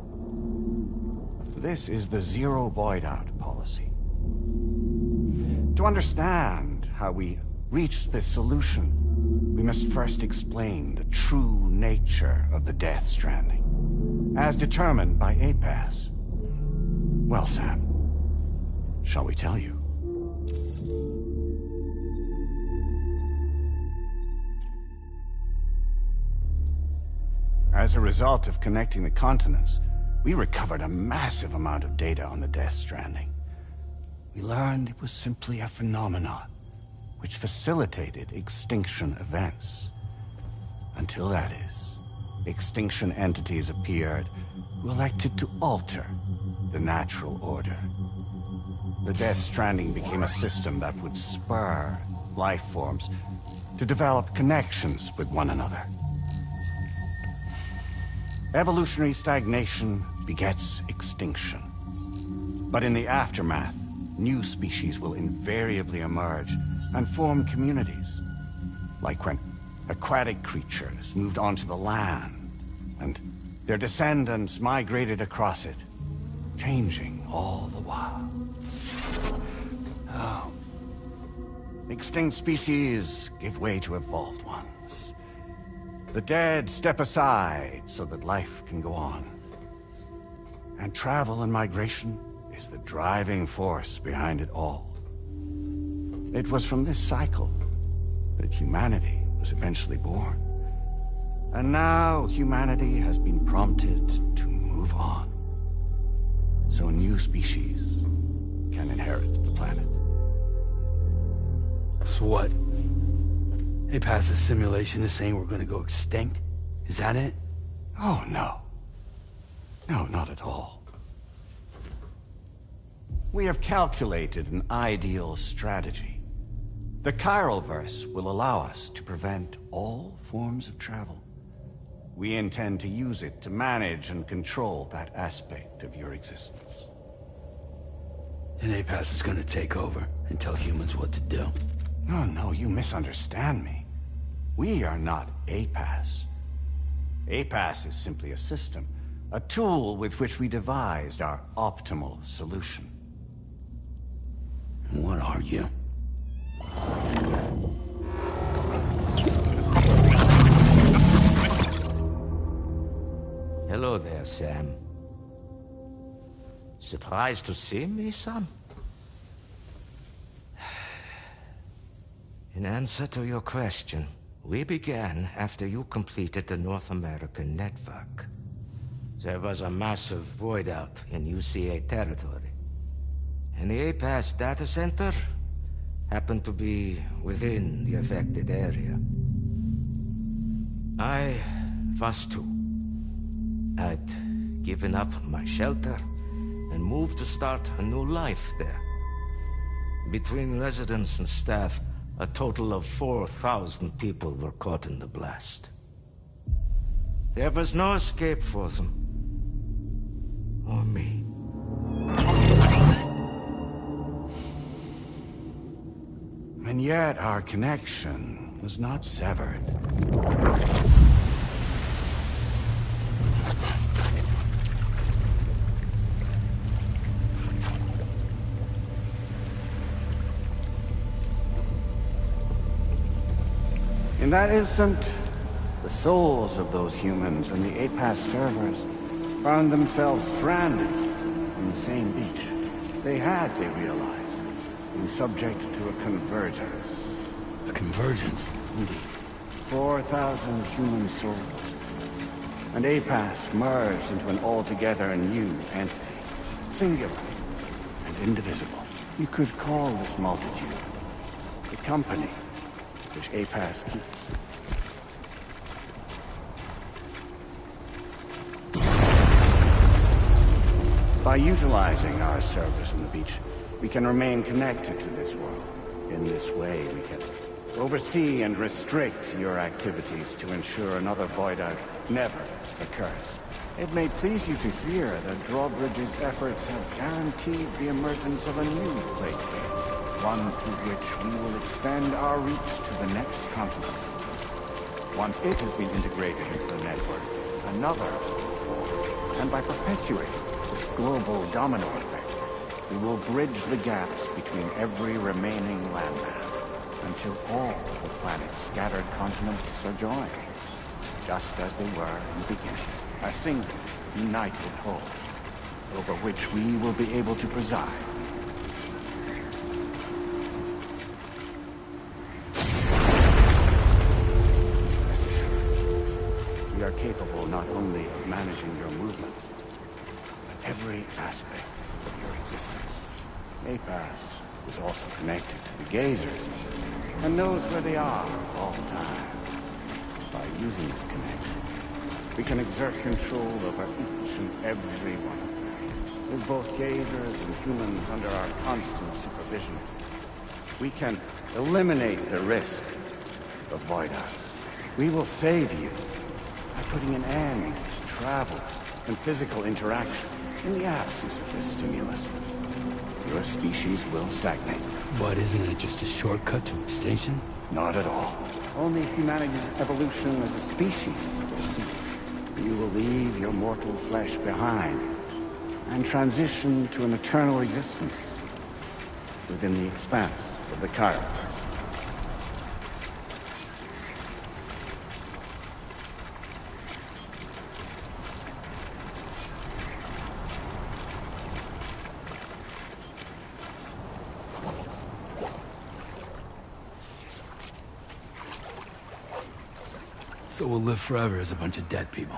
This is the Zero Void Out policy. To understand how we reached this solution, we must first explain the true nature of the Death Stranding, as determined by APAS. Well, Sam, shall we tell you? As a result of connecting the continents, we recovered a massive amount of data on the Death Stranding. We learned it was simply a phenomenon which facilitated extinction events. Until that is, extinction entities appeared who elected to alter the natural order. The Death Stranding became a system that would spur life forms to develop connections with one another. Evolutionary stagnation begets extinction. But in the aftermath, new species will invariably emerge and form communities. Like when aquatic creatures moved onto the land, and their descendants migrated across it, changing all the while. Oh. Extinct species give way to evolved ones. The dead step aside so that life can go on. And travel and migration is the driving force behind it all. It was from this cycle that humanity was eventually born. And now humanity has been prompted to move on, so new species can inherit the planet. So what? APAS' simulation is saying we're gonna go extinct? Is that it? Oh, no. No, not at all. We have calculated an ideal strategy. The Chiroverse will allow us to prevent all forms of travel. We intend to use it to manage and control that aspect of your existence. And APAS is gonna take over and tell humans what to do? No, you misunderstand me. We are not APAS. APAS is simply a system, a tool with which we devised our optimal solution. What are you? Hello there, Sam. Surprised to see me, son? In answer to your question, we began after you completed the North American network. There was a massive void out in UCA territory, and the APAS data center happened to be within the affected area. I was too. I'd given up my shelter and moved to start a new life there. Between residents and staff, a total of 4,000 people were caught in the blast. There was no escape for them. Or me. And yet our connection was not severed. In that instant, the souls of those humans and the APAS servers found themselves stranded on the same beach. They realized, been subject to a convergence. A convergence? Indeed. 4,000 human souls. And APAS merged into an altogether new entity. Singular and indivisible. You could call this multitude the company which APAS keeps. By utilizing our servers on the beach, we can remain connected to this world. In this way, we can oversee and restrict your activities to ensure another void out never occurs. It may please you to hear that Drawbridge's efforts have guaranteed the emergence of a new plate game, one through which we will extend our reach to the next continent. Once it has been integrated into the network, another will form. And by perpetuating this global domino effect, we will bridge the gaps between every remaining landmass until all the planet's scattered continents are joined, just as they were in the beginning. A single, united whole, over which we will be able to preside. Rest assured, we are capable not only of managing your movements, but every aspect of your existence. APAS is also connected to the Gazers, and knows where they are all the time. By using this connection, we can exert control over each and every one. With both Gazers and humans under our constant supervision, we can eliminate the risk of void outs. We will save you by putting an end to travel and physical interaction in the absence of this stimulus. Your species will stagnate. But isn't it just a shortcut to extinction? Not at all. Only humanity's evolution as a species will cease. You will leave your mortal flesh behind and transition to an eternal existence within the expanse of the Chiron. So we'll live forever as a bunch of dead people.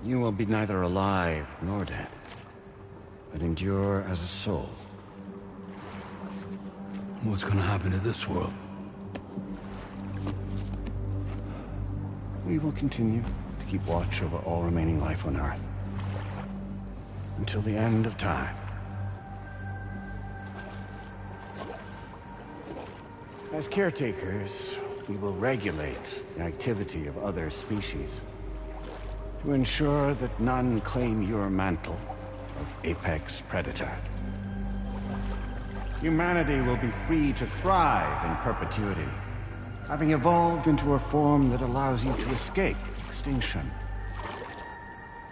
You will be neither alive nor dead, but endure as a soul. What's gonna happen to this world? We will continue to keep watch over all remaining life on Earth until the end of time. As caretakers, we will regulate the activity of other species to ensure that none claim your mantle of apex predator. Humanity will be free to thrive in perpetuity, having evolved into a form that allows you to escape extinction,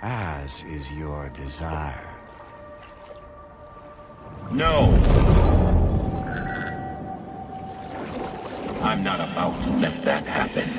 as is your desire. No! I'm not about to let that happen.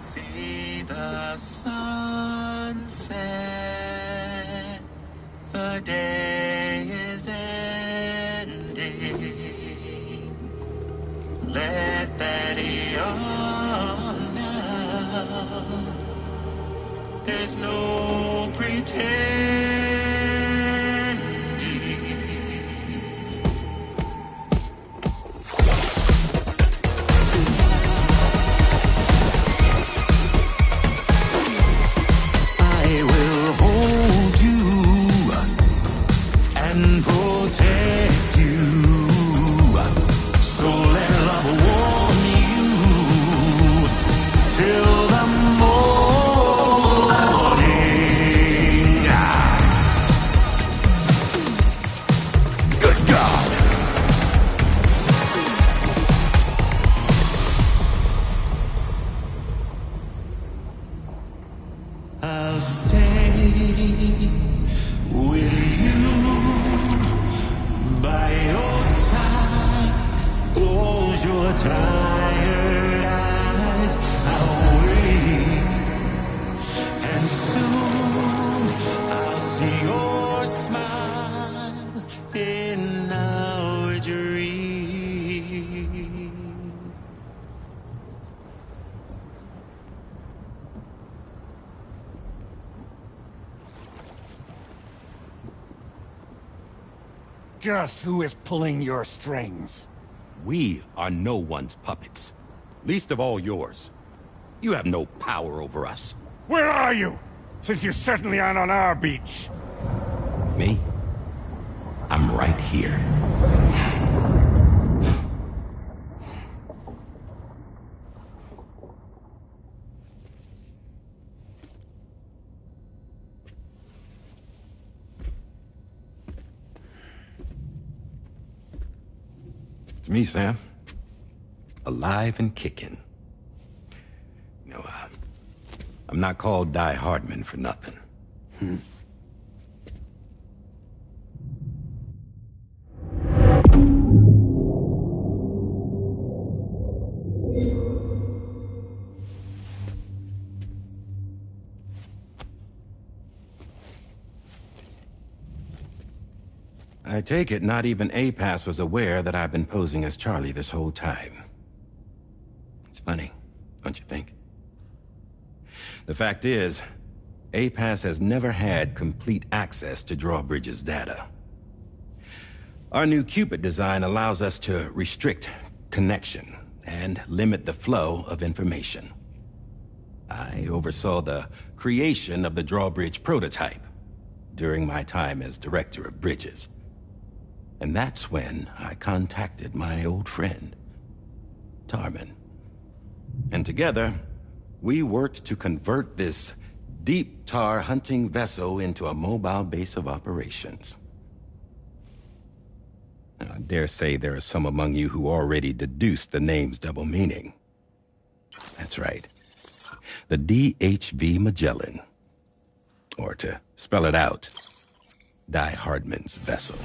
See the sunset. The day is ending. Let that yawn now. There's no pretending. I will hold you and protect you. So let love warm you till the morning. Good God. I'll stay with you by your side. Close your tired eyes. I'll wait, and soon I'll see your smile in our dream. Just who is pulling your strings? We are no one's puppets. Least of all yours. You have no power over us. Where are you? Since you certainly aren't on our beach. Me? I'm right here. It's me, Sam. Alive and kicking. No, I'm not called Die Hardman for nothing. I take it not even APAS was aware that I've been posing as Charlie this whole time. It's funny, don't you think? The fact is, APAS has never had complete access to Drawbridge's data. Our new Cupid design allows us to restrict connection and limit the flow of information. I oversaw the creation of the Drawbridge prototype during my time as Director of Bridges. And that's when I contacted my old friend, Tarman. And together, we worked to convert this deep tar hunting vessel into a mobile base of operations. Now, I dare say there are some among you who already deduced the name's double meaning. That's right. The DHV Magellan. Or to spell it out, Die Hardman's vessel.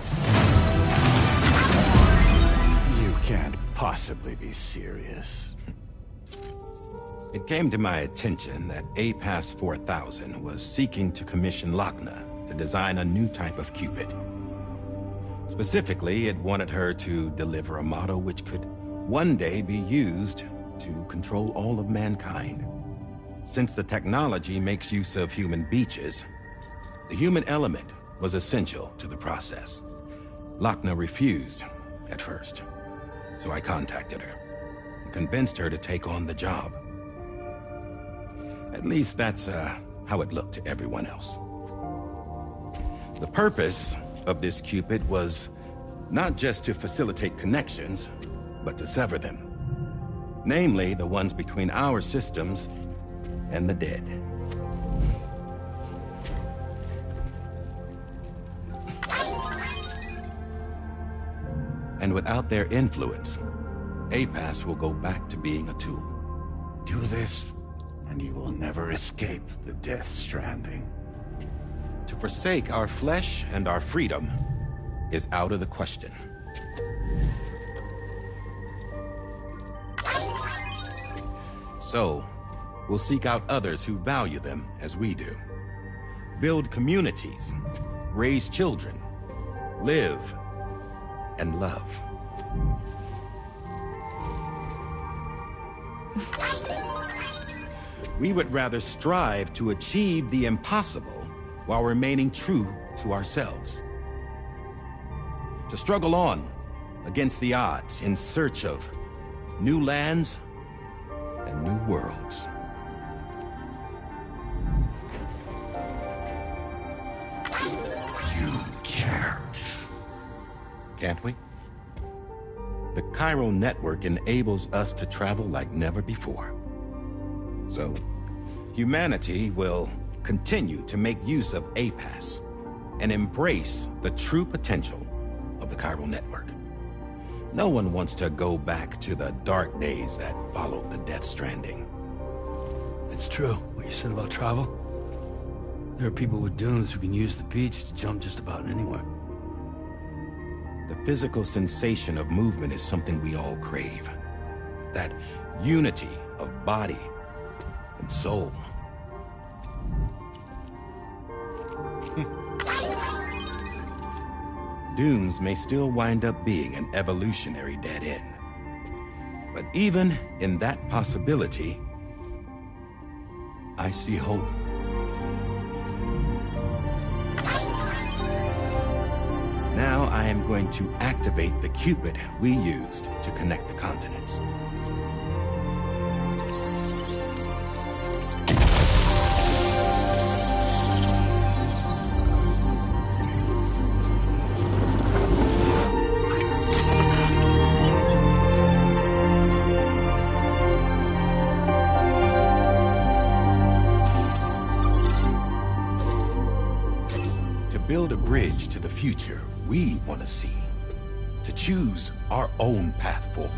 You can't possibly be serious. It came to my attention that APAS 4000 was seeking to commission Lochna to design a new type of Cupid. Specifically, it wanted her to deliver a model which could one day be used to control all of mankind. Since the technology makes use of human beaches, the human element was essential to the process. Lochna refused at first, so I contacted her and convinced her to take on the job. At least that's how it looked to everyone else. The purpose of this Cupid was not just to facilitate connections, but to sever them. Namely, the ones between our systems and the dead. And without their influence, APAS will go back to being a tool. Do this, and you will never escape the Death Stranding. To forsake our flesh and our freedom is out of the question. So, will seek out others who value them as we do. Build communities, raise children, live and love. We would rather strive to achieve the impossible while remaining true to ourselves. To struggle on against the odds in search of new lands and new worlds. You can't. Can't we? The Chiral Network enables us to travel like never before. So, humanity will continue to make use of APAS and embrace the true potential of the Chiral Network. No one wants to go back to the dark days that followed the Death Stranding. It's true, what you said about travel. There are people with dunes who can use the beach to jump just about anywhere. The physical sensation of movement is something we all crave. That unity of body and soul. Dunes may still wind up being an evolutionary dead end. But even in that possibility, I see hope. Now I am going to activate the Cupid we used to connect the continents. To build a bridge to the future we want to see, to choose our own path forward.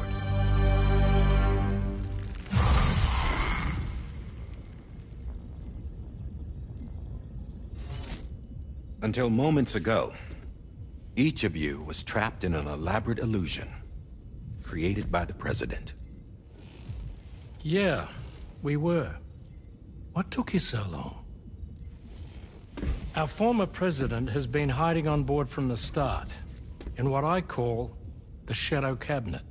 Until moments ago, each of you was trapped in an elaborate illusion created by the President. Yeah, we were. What took you so long? Our former president has been hiding on board from the start, in what I call the Shadow Cabinet.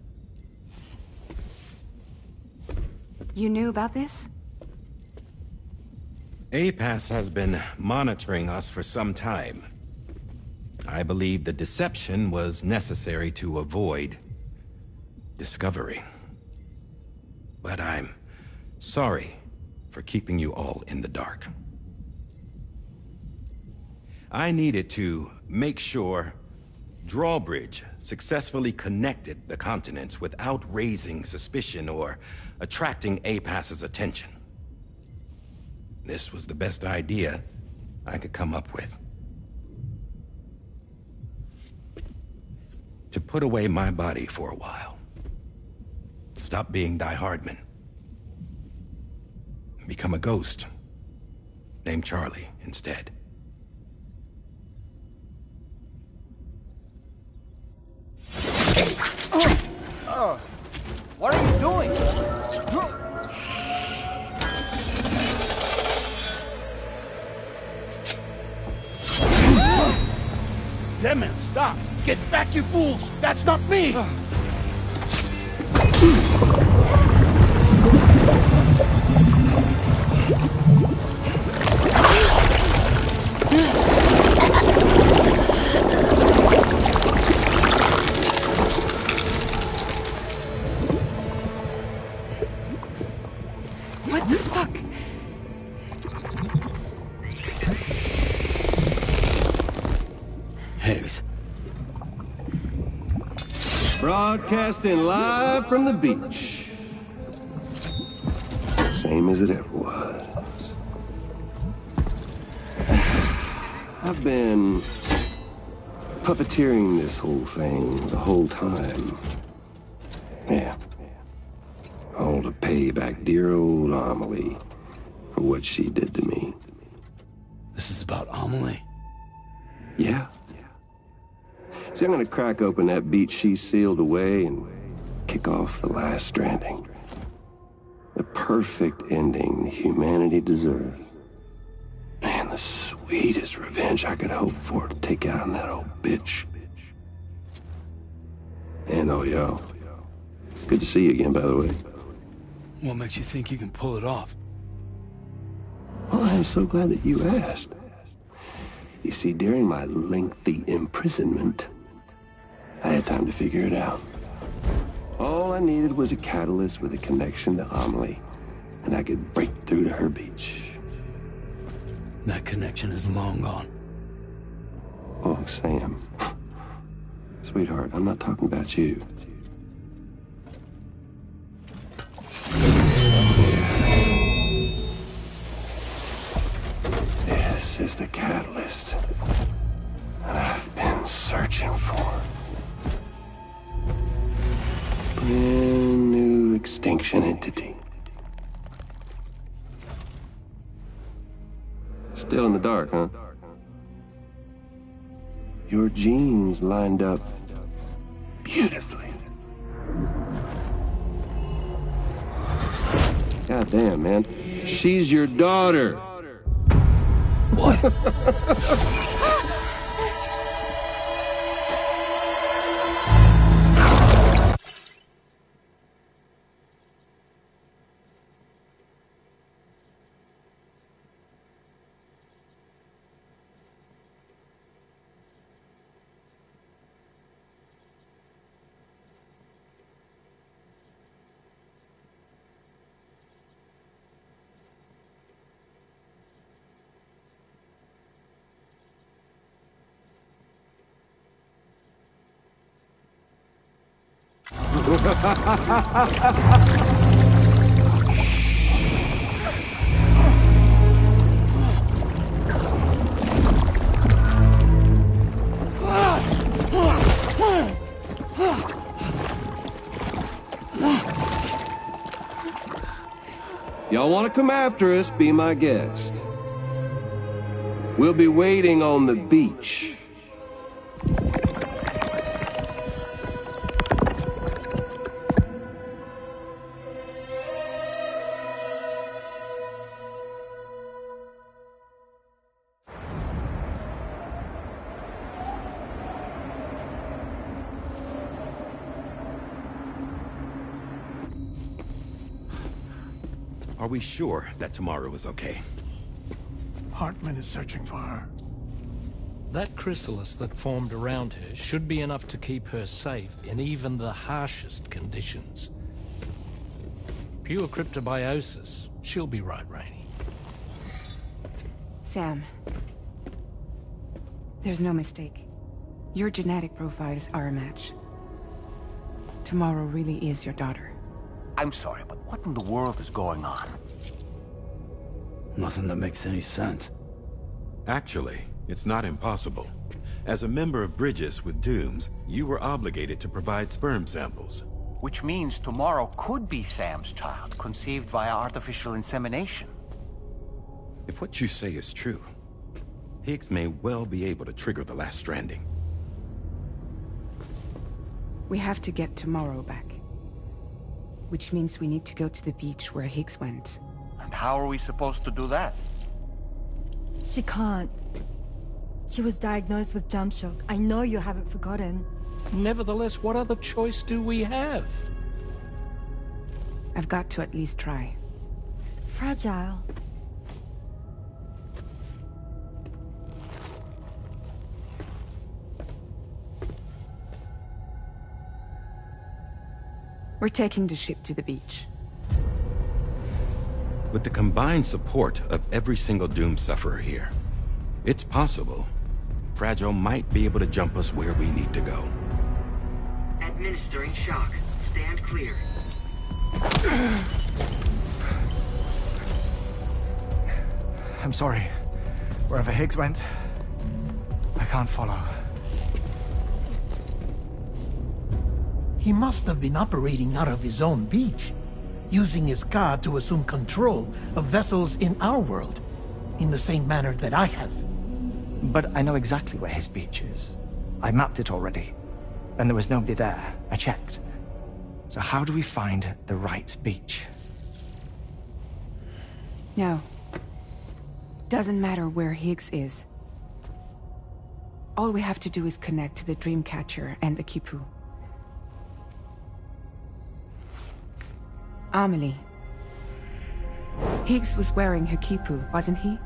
You knew about this? APAS has been monitoring us for some time. I believe the deception was necessary to avoid discovery. But I'm sorry for keeping you all in the dark. I needed to make sure Drawbridge successfully connected the continents without raising suspicion or attracting APAS's attention. This was the best idea I could come up with. To put away my body for a while. Stop being Die Hardman. Become a ghost. Named Charlie instead. What are you doing? Damn it, stop! Get back, you fools! That's not me! What the fuck? Higgs. Broadcasting live from the beach. Same as it ever was. I've been puppeteering this whole thing the whole time. Yeah. All to pay back dear old Amelie for what she did to me. This is about Amelie? Yeah. See, I'm gonna crack open that beach she sealed away and kick off the last stranding. The perfect ending humanity deserves. Man, the sweetest revenge I could hope for to take out on that old bitch. And oh, yo. Good to see you again, by the way. What makes you think you can pull it off? Well, I'm so glad that you asked. You see, during my lengthy imprisonment, I had time to figure it out. All I needed was a catalyst with a connection to Amelie, and I could break through to her beach. That connection is long gone. Oh, Sam. Sweetheart, I'm not talking about you. This is the catalyst that I've been searching for. Brand new extinction entity. Still in the dark, huh? Your genes lined up beautifully. God damn, man. She's your daughter. What? Y'all want to come after us, be my guest. We'll be waiting on the beach. Are we sure that tomorrow is okay? Hartman is searching for her. That chrysalis that formed around her should be enough to keep her safe in even the harshest conditions. Pure cryptobiosis. She'll be right, Rainey. Sam. There's no mistake. Your genetic profiles are a match. Tomorrow really is your daughter. I'm sorry, but what in the world is going on? Nothing that makes any sense. Actually, it's not impossible. As a member of Bridges with Dooms, you were obligated to provide sperm samples. Which means tomorrow could be Sam's child, conceived via artificial insemination. If what you say is true, Higgs may well be able to trigger the last stranding. We have to get Tomorrow back. Which means we need to go to the beach where Higgs went. And how are we supposed to do that? She can't. She was diagnosed with jump shock. I know you haven't forgotten. Nevertheless, what other choice do we have? I've got to at least try. Fragile. We're taking the ship to the beach. With the combined support of every single Doom sufferer here, it's possible Fragile might be able to jump us where we need to go. Administering shock. Stand clear. I'm sorry. Wherever Higgs went, I can't follow. He must have been operating out of his own beach, using his car to assume control of vessels in our world, in the same manner that I have. But I know exactly where his beach is. I mapped it already, and there was nobody there. I checked. So how do we find the right beach? No. Doesn't matter where Higgs is. All we have to do is connect to the Dreamcatcher and the Quipu. Amelie. Higgs was wearing her Quipu, wasn't he?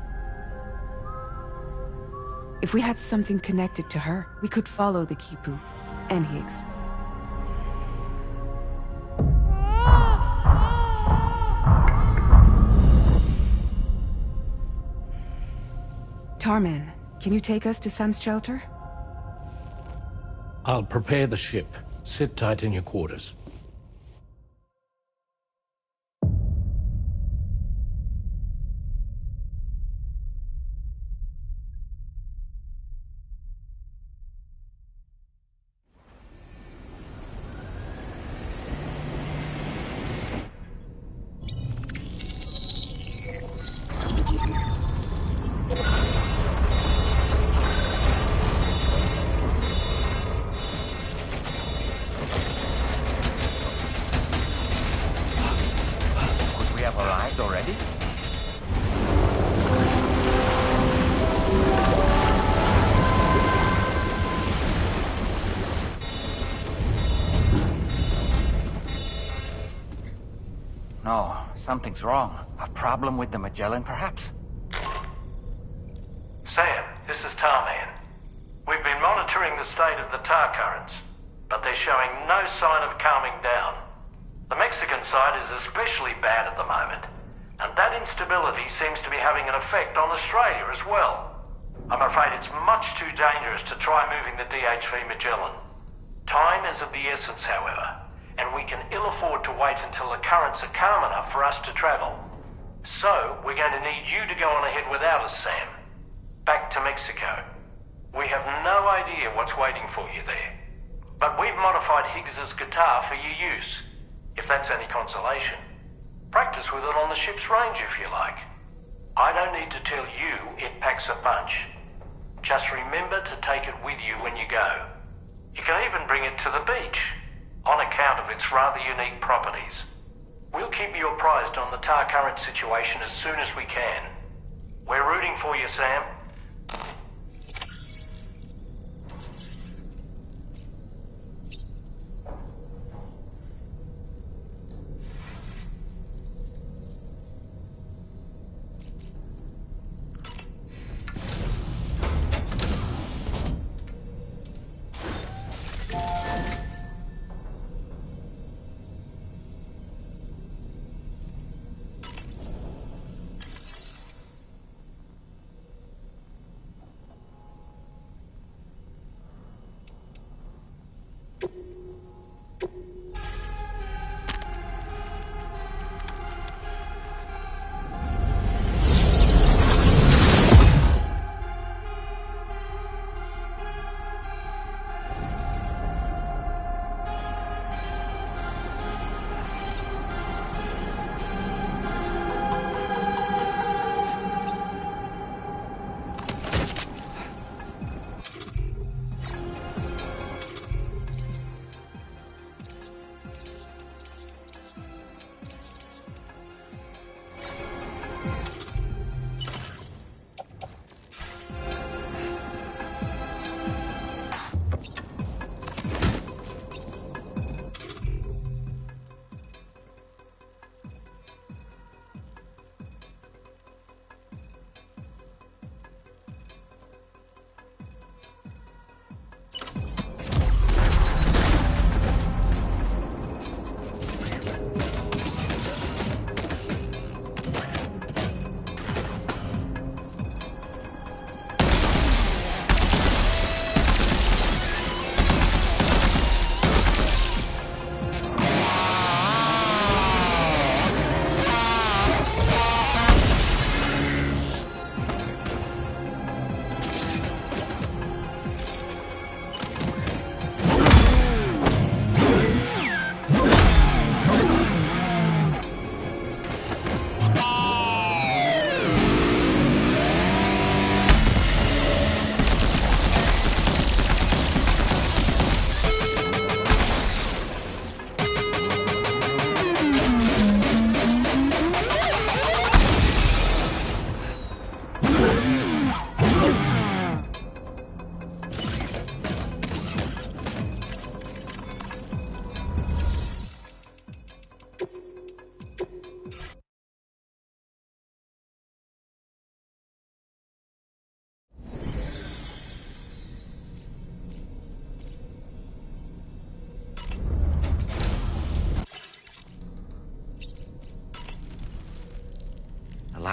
If we had something connected to her, we could follow the Quipu and Higgs. Tarman, can you take us to Sam's shelter? I'll prepare the ship. Sit tight in your quarters. No, something's wrong. A problem with the Magellan, perhaps? Sam, this is Tarman. We've been monitoring the state of the tar currents, but they're showing no sign of calming down. The Mexican side is especially bad at the moment, and that instability seems to be having an effect on Australia as well. I'm afraid it's much too dangerous to try moving the DHV Magellan. Time is of the essence, however, and we can ill afford to wait until the currents are calm enough for us to travel. So, we're going to need you to go on ahead without us, Sam. Back to Mexico. We have no idea what's waiting for you there. But we've modified Higgs's guitar for your use, if that's any consolation. Practice with it on the ship's range if you like. I don't need to tell you it packs a punch. Just remember to take it with you when you go. You can even bring it to the beach, on account of its rather unique properties. We'll keep you apprised on the tar current situation as soon as we can. We're rooting for you, Sam.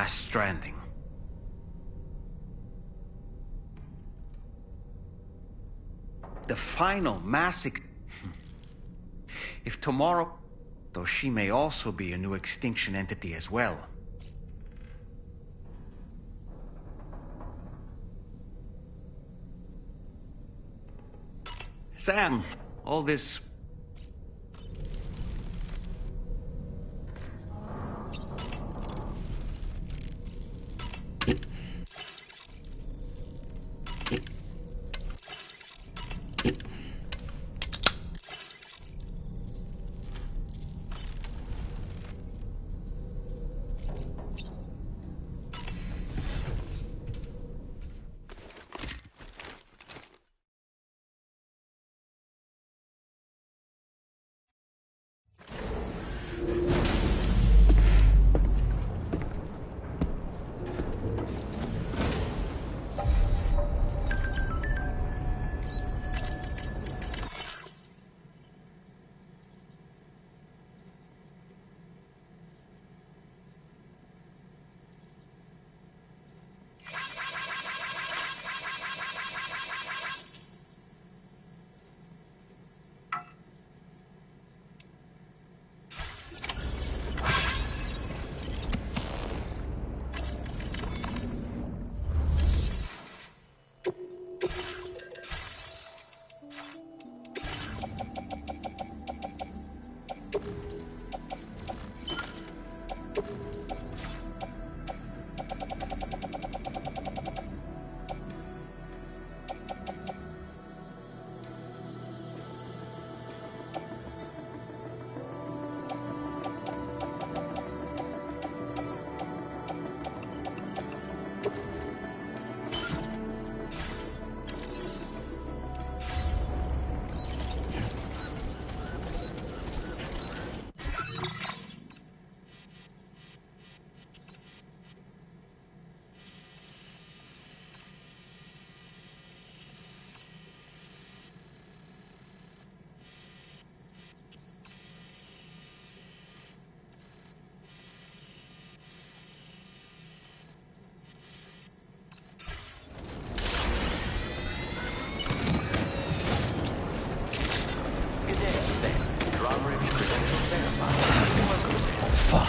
last stranding. The final massacre. If tomorrow... Though she may also be a new extinction entity as well. Sam, all this...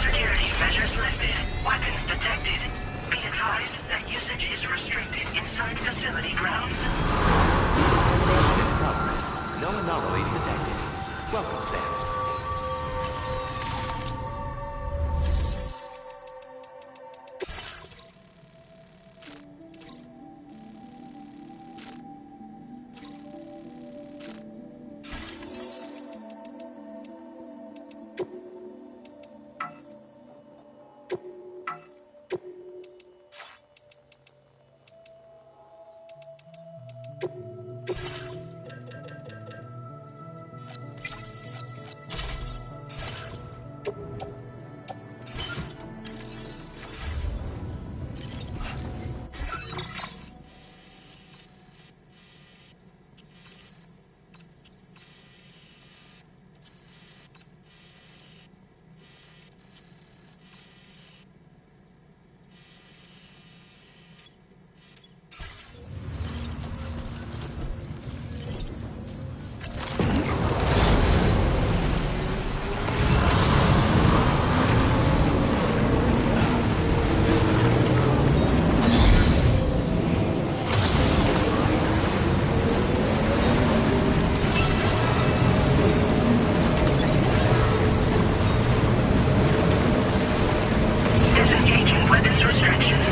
Security measures lifted. Weapons detected. Be advised that usage is restricted inside facility grounds. Investigation in progress. No anomalies detected. Welcome, Sam. Disengaging weapons restrictions.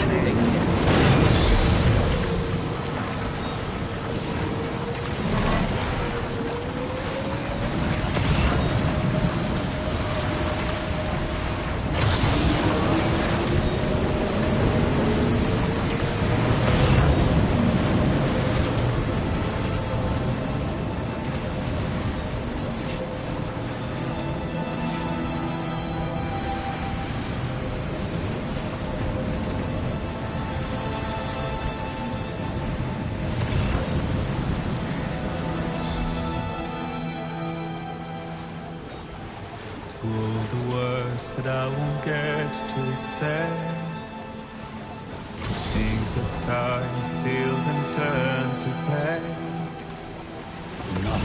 All the words that I won't get to say that time steals and turns to pain.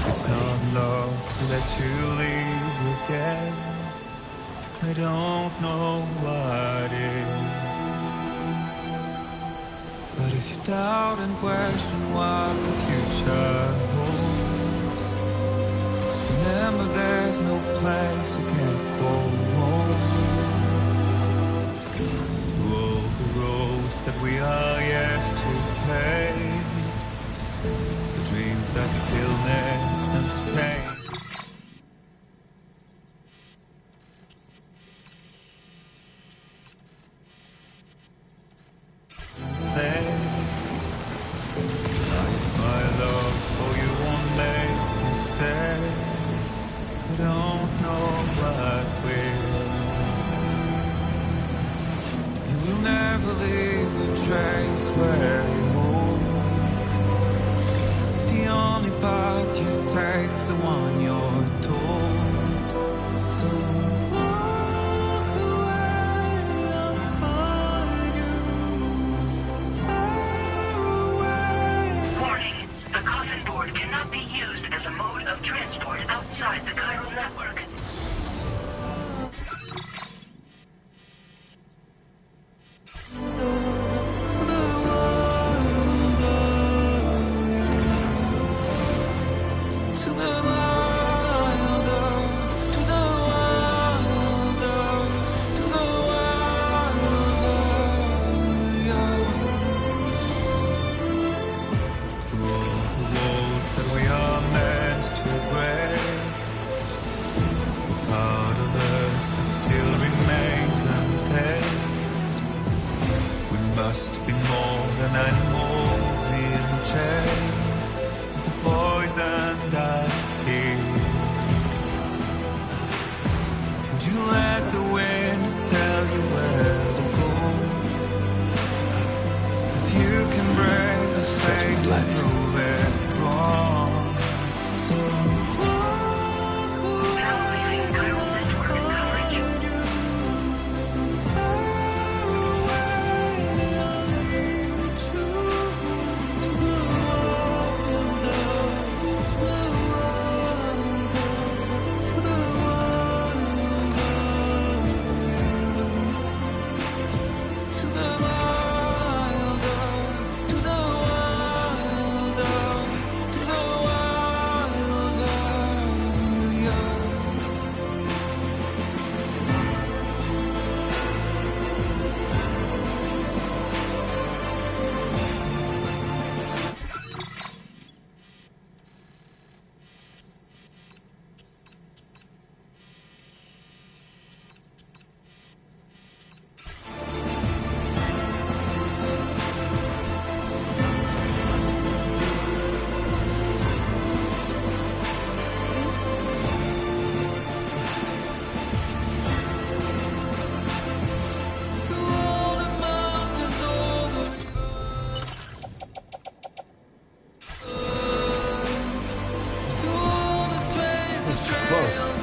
It's not love to let you leave again. I don't know what is. But if you doubt and question what the future holds, remember there's no place you can't go home. To all the roads that we are yet to pave, the dreams that stillness entertain.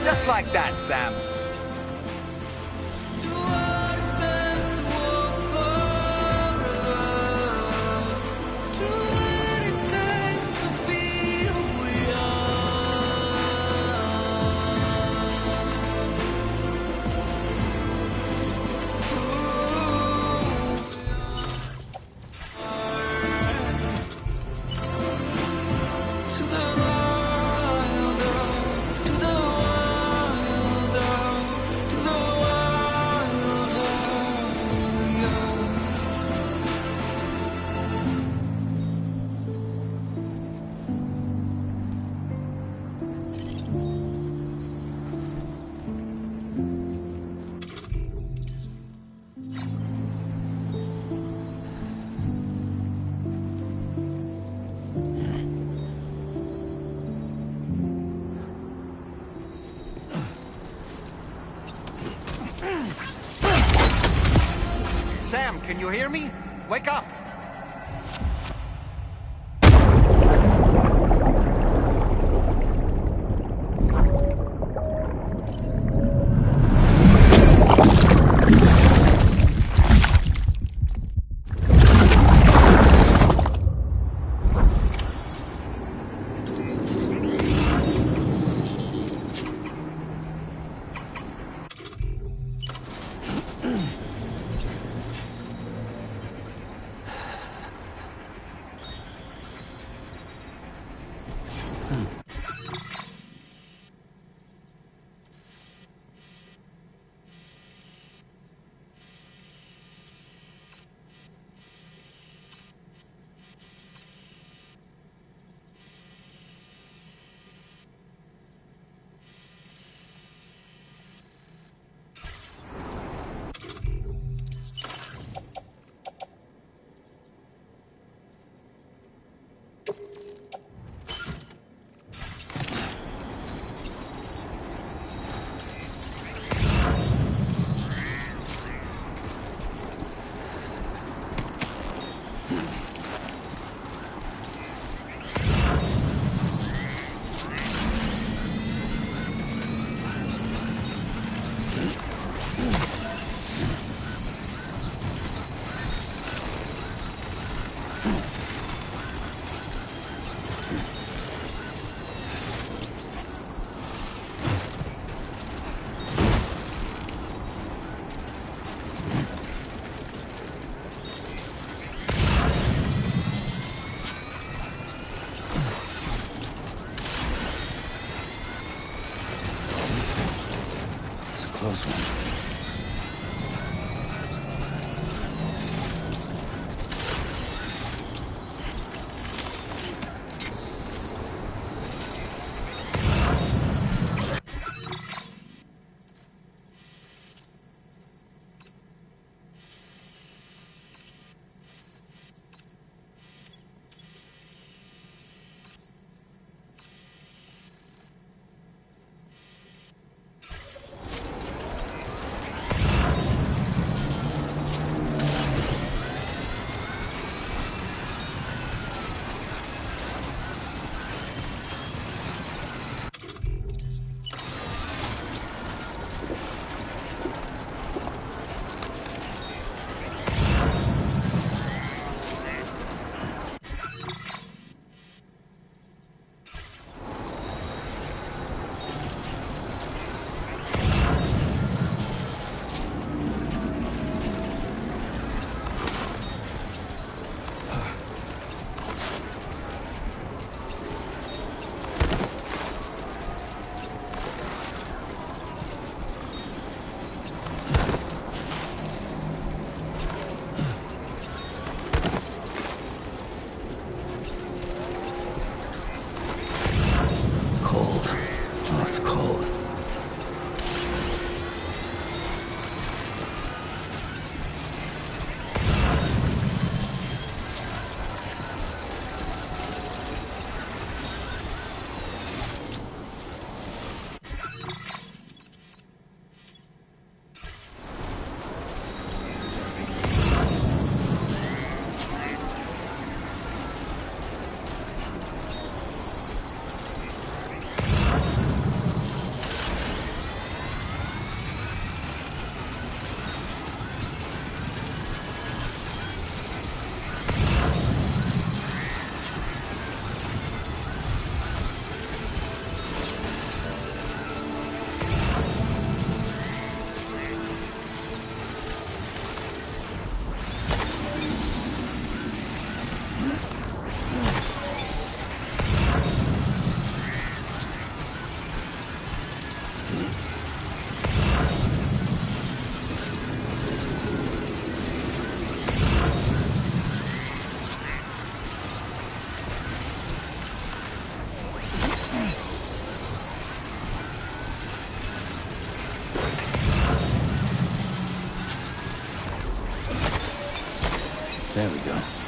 Just like that, Sam. Sam, can you hear me? Wake up! close one. There we go.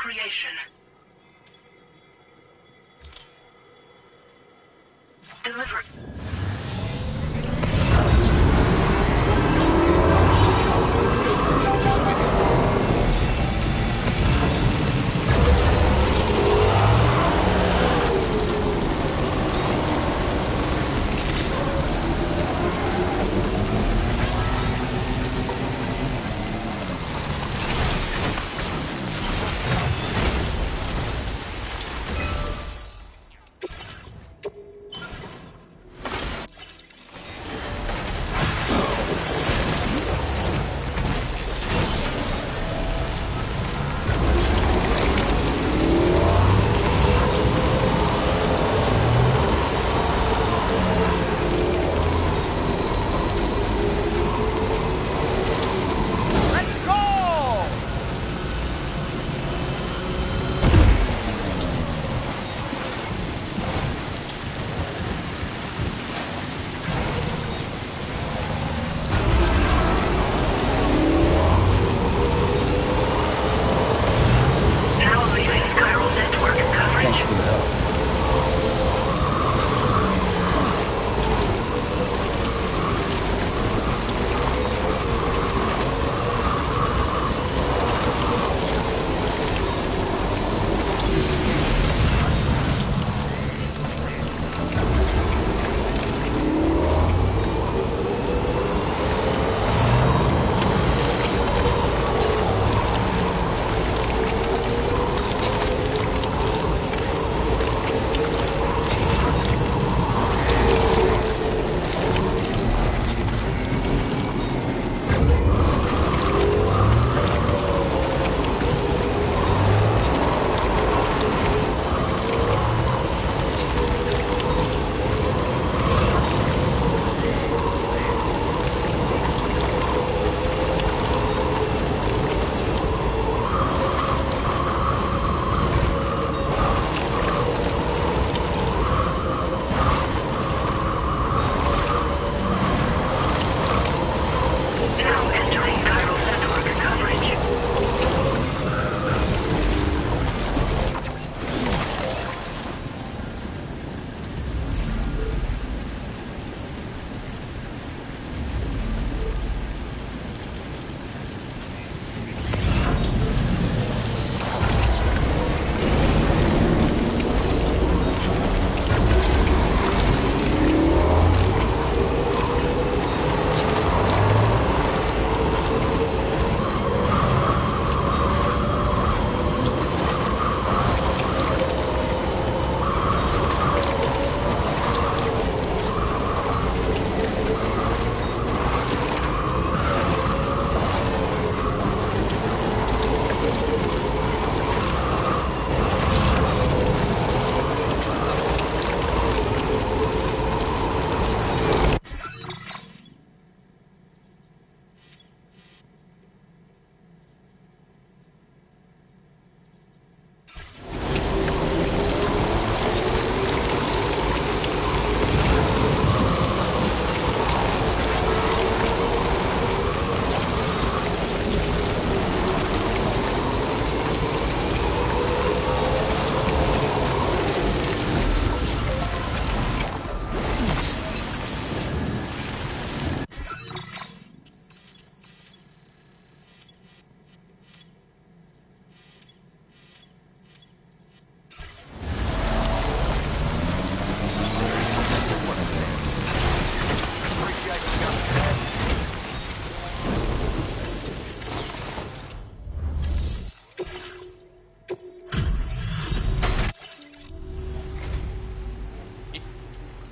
creation. Deliver.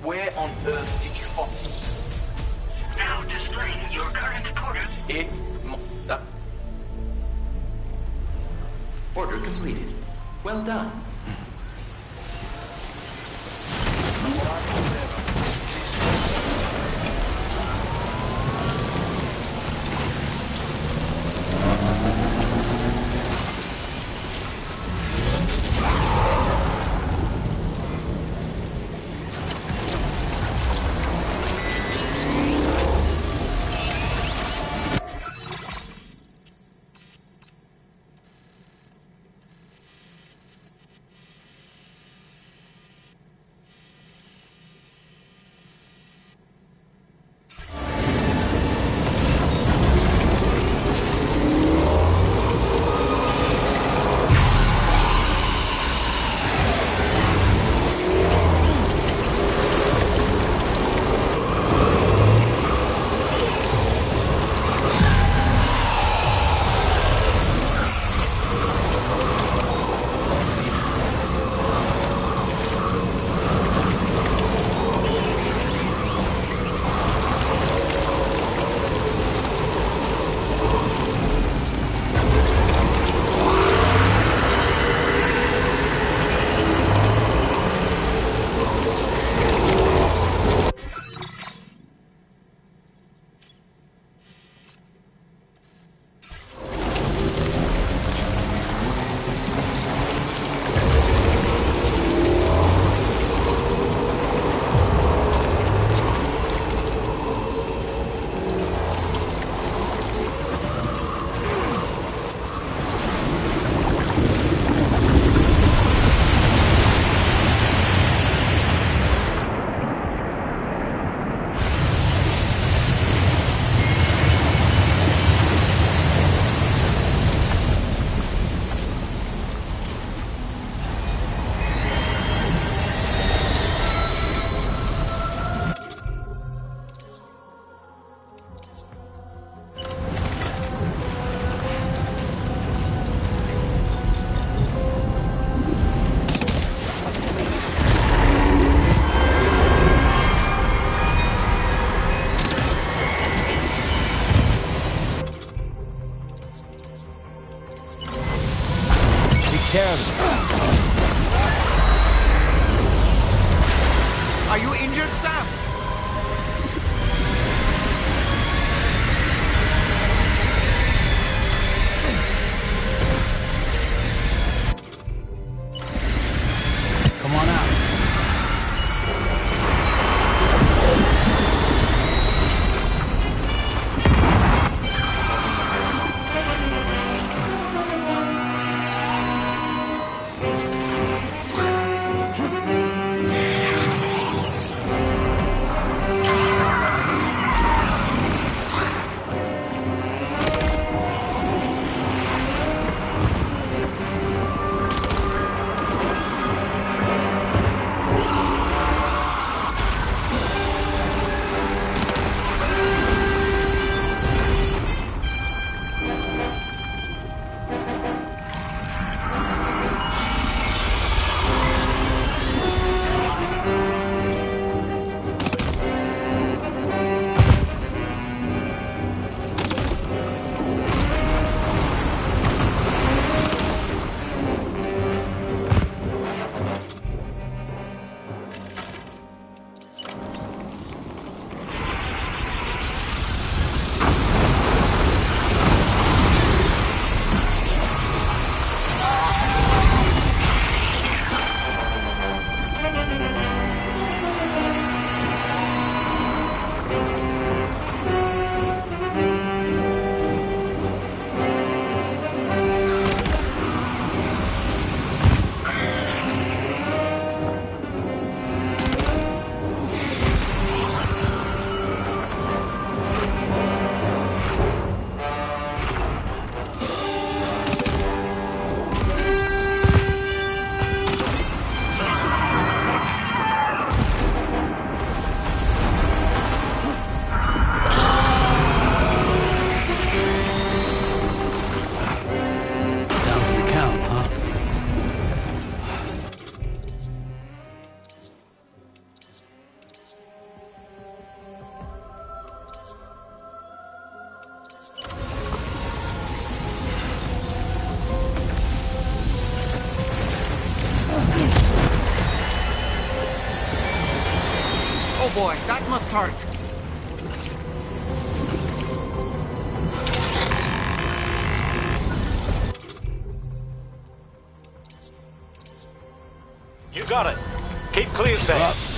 Where on earth did you find... Now displaying your current order. Order completed. Well done. Are you injured, Sam? Come on out. Oh boy, that must hurt. You got it. Keep clear, Sam.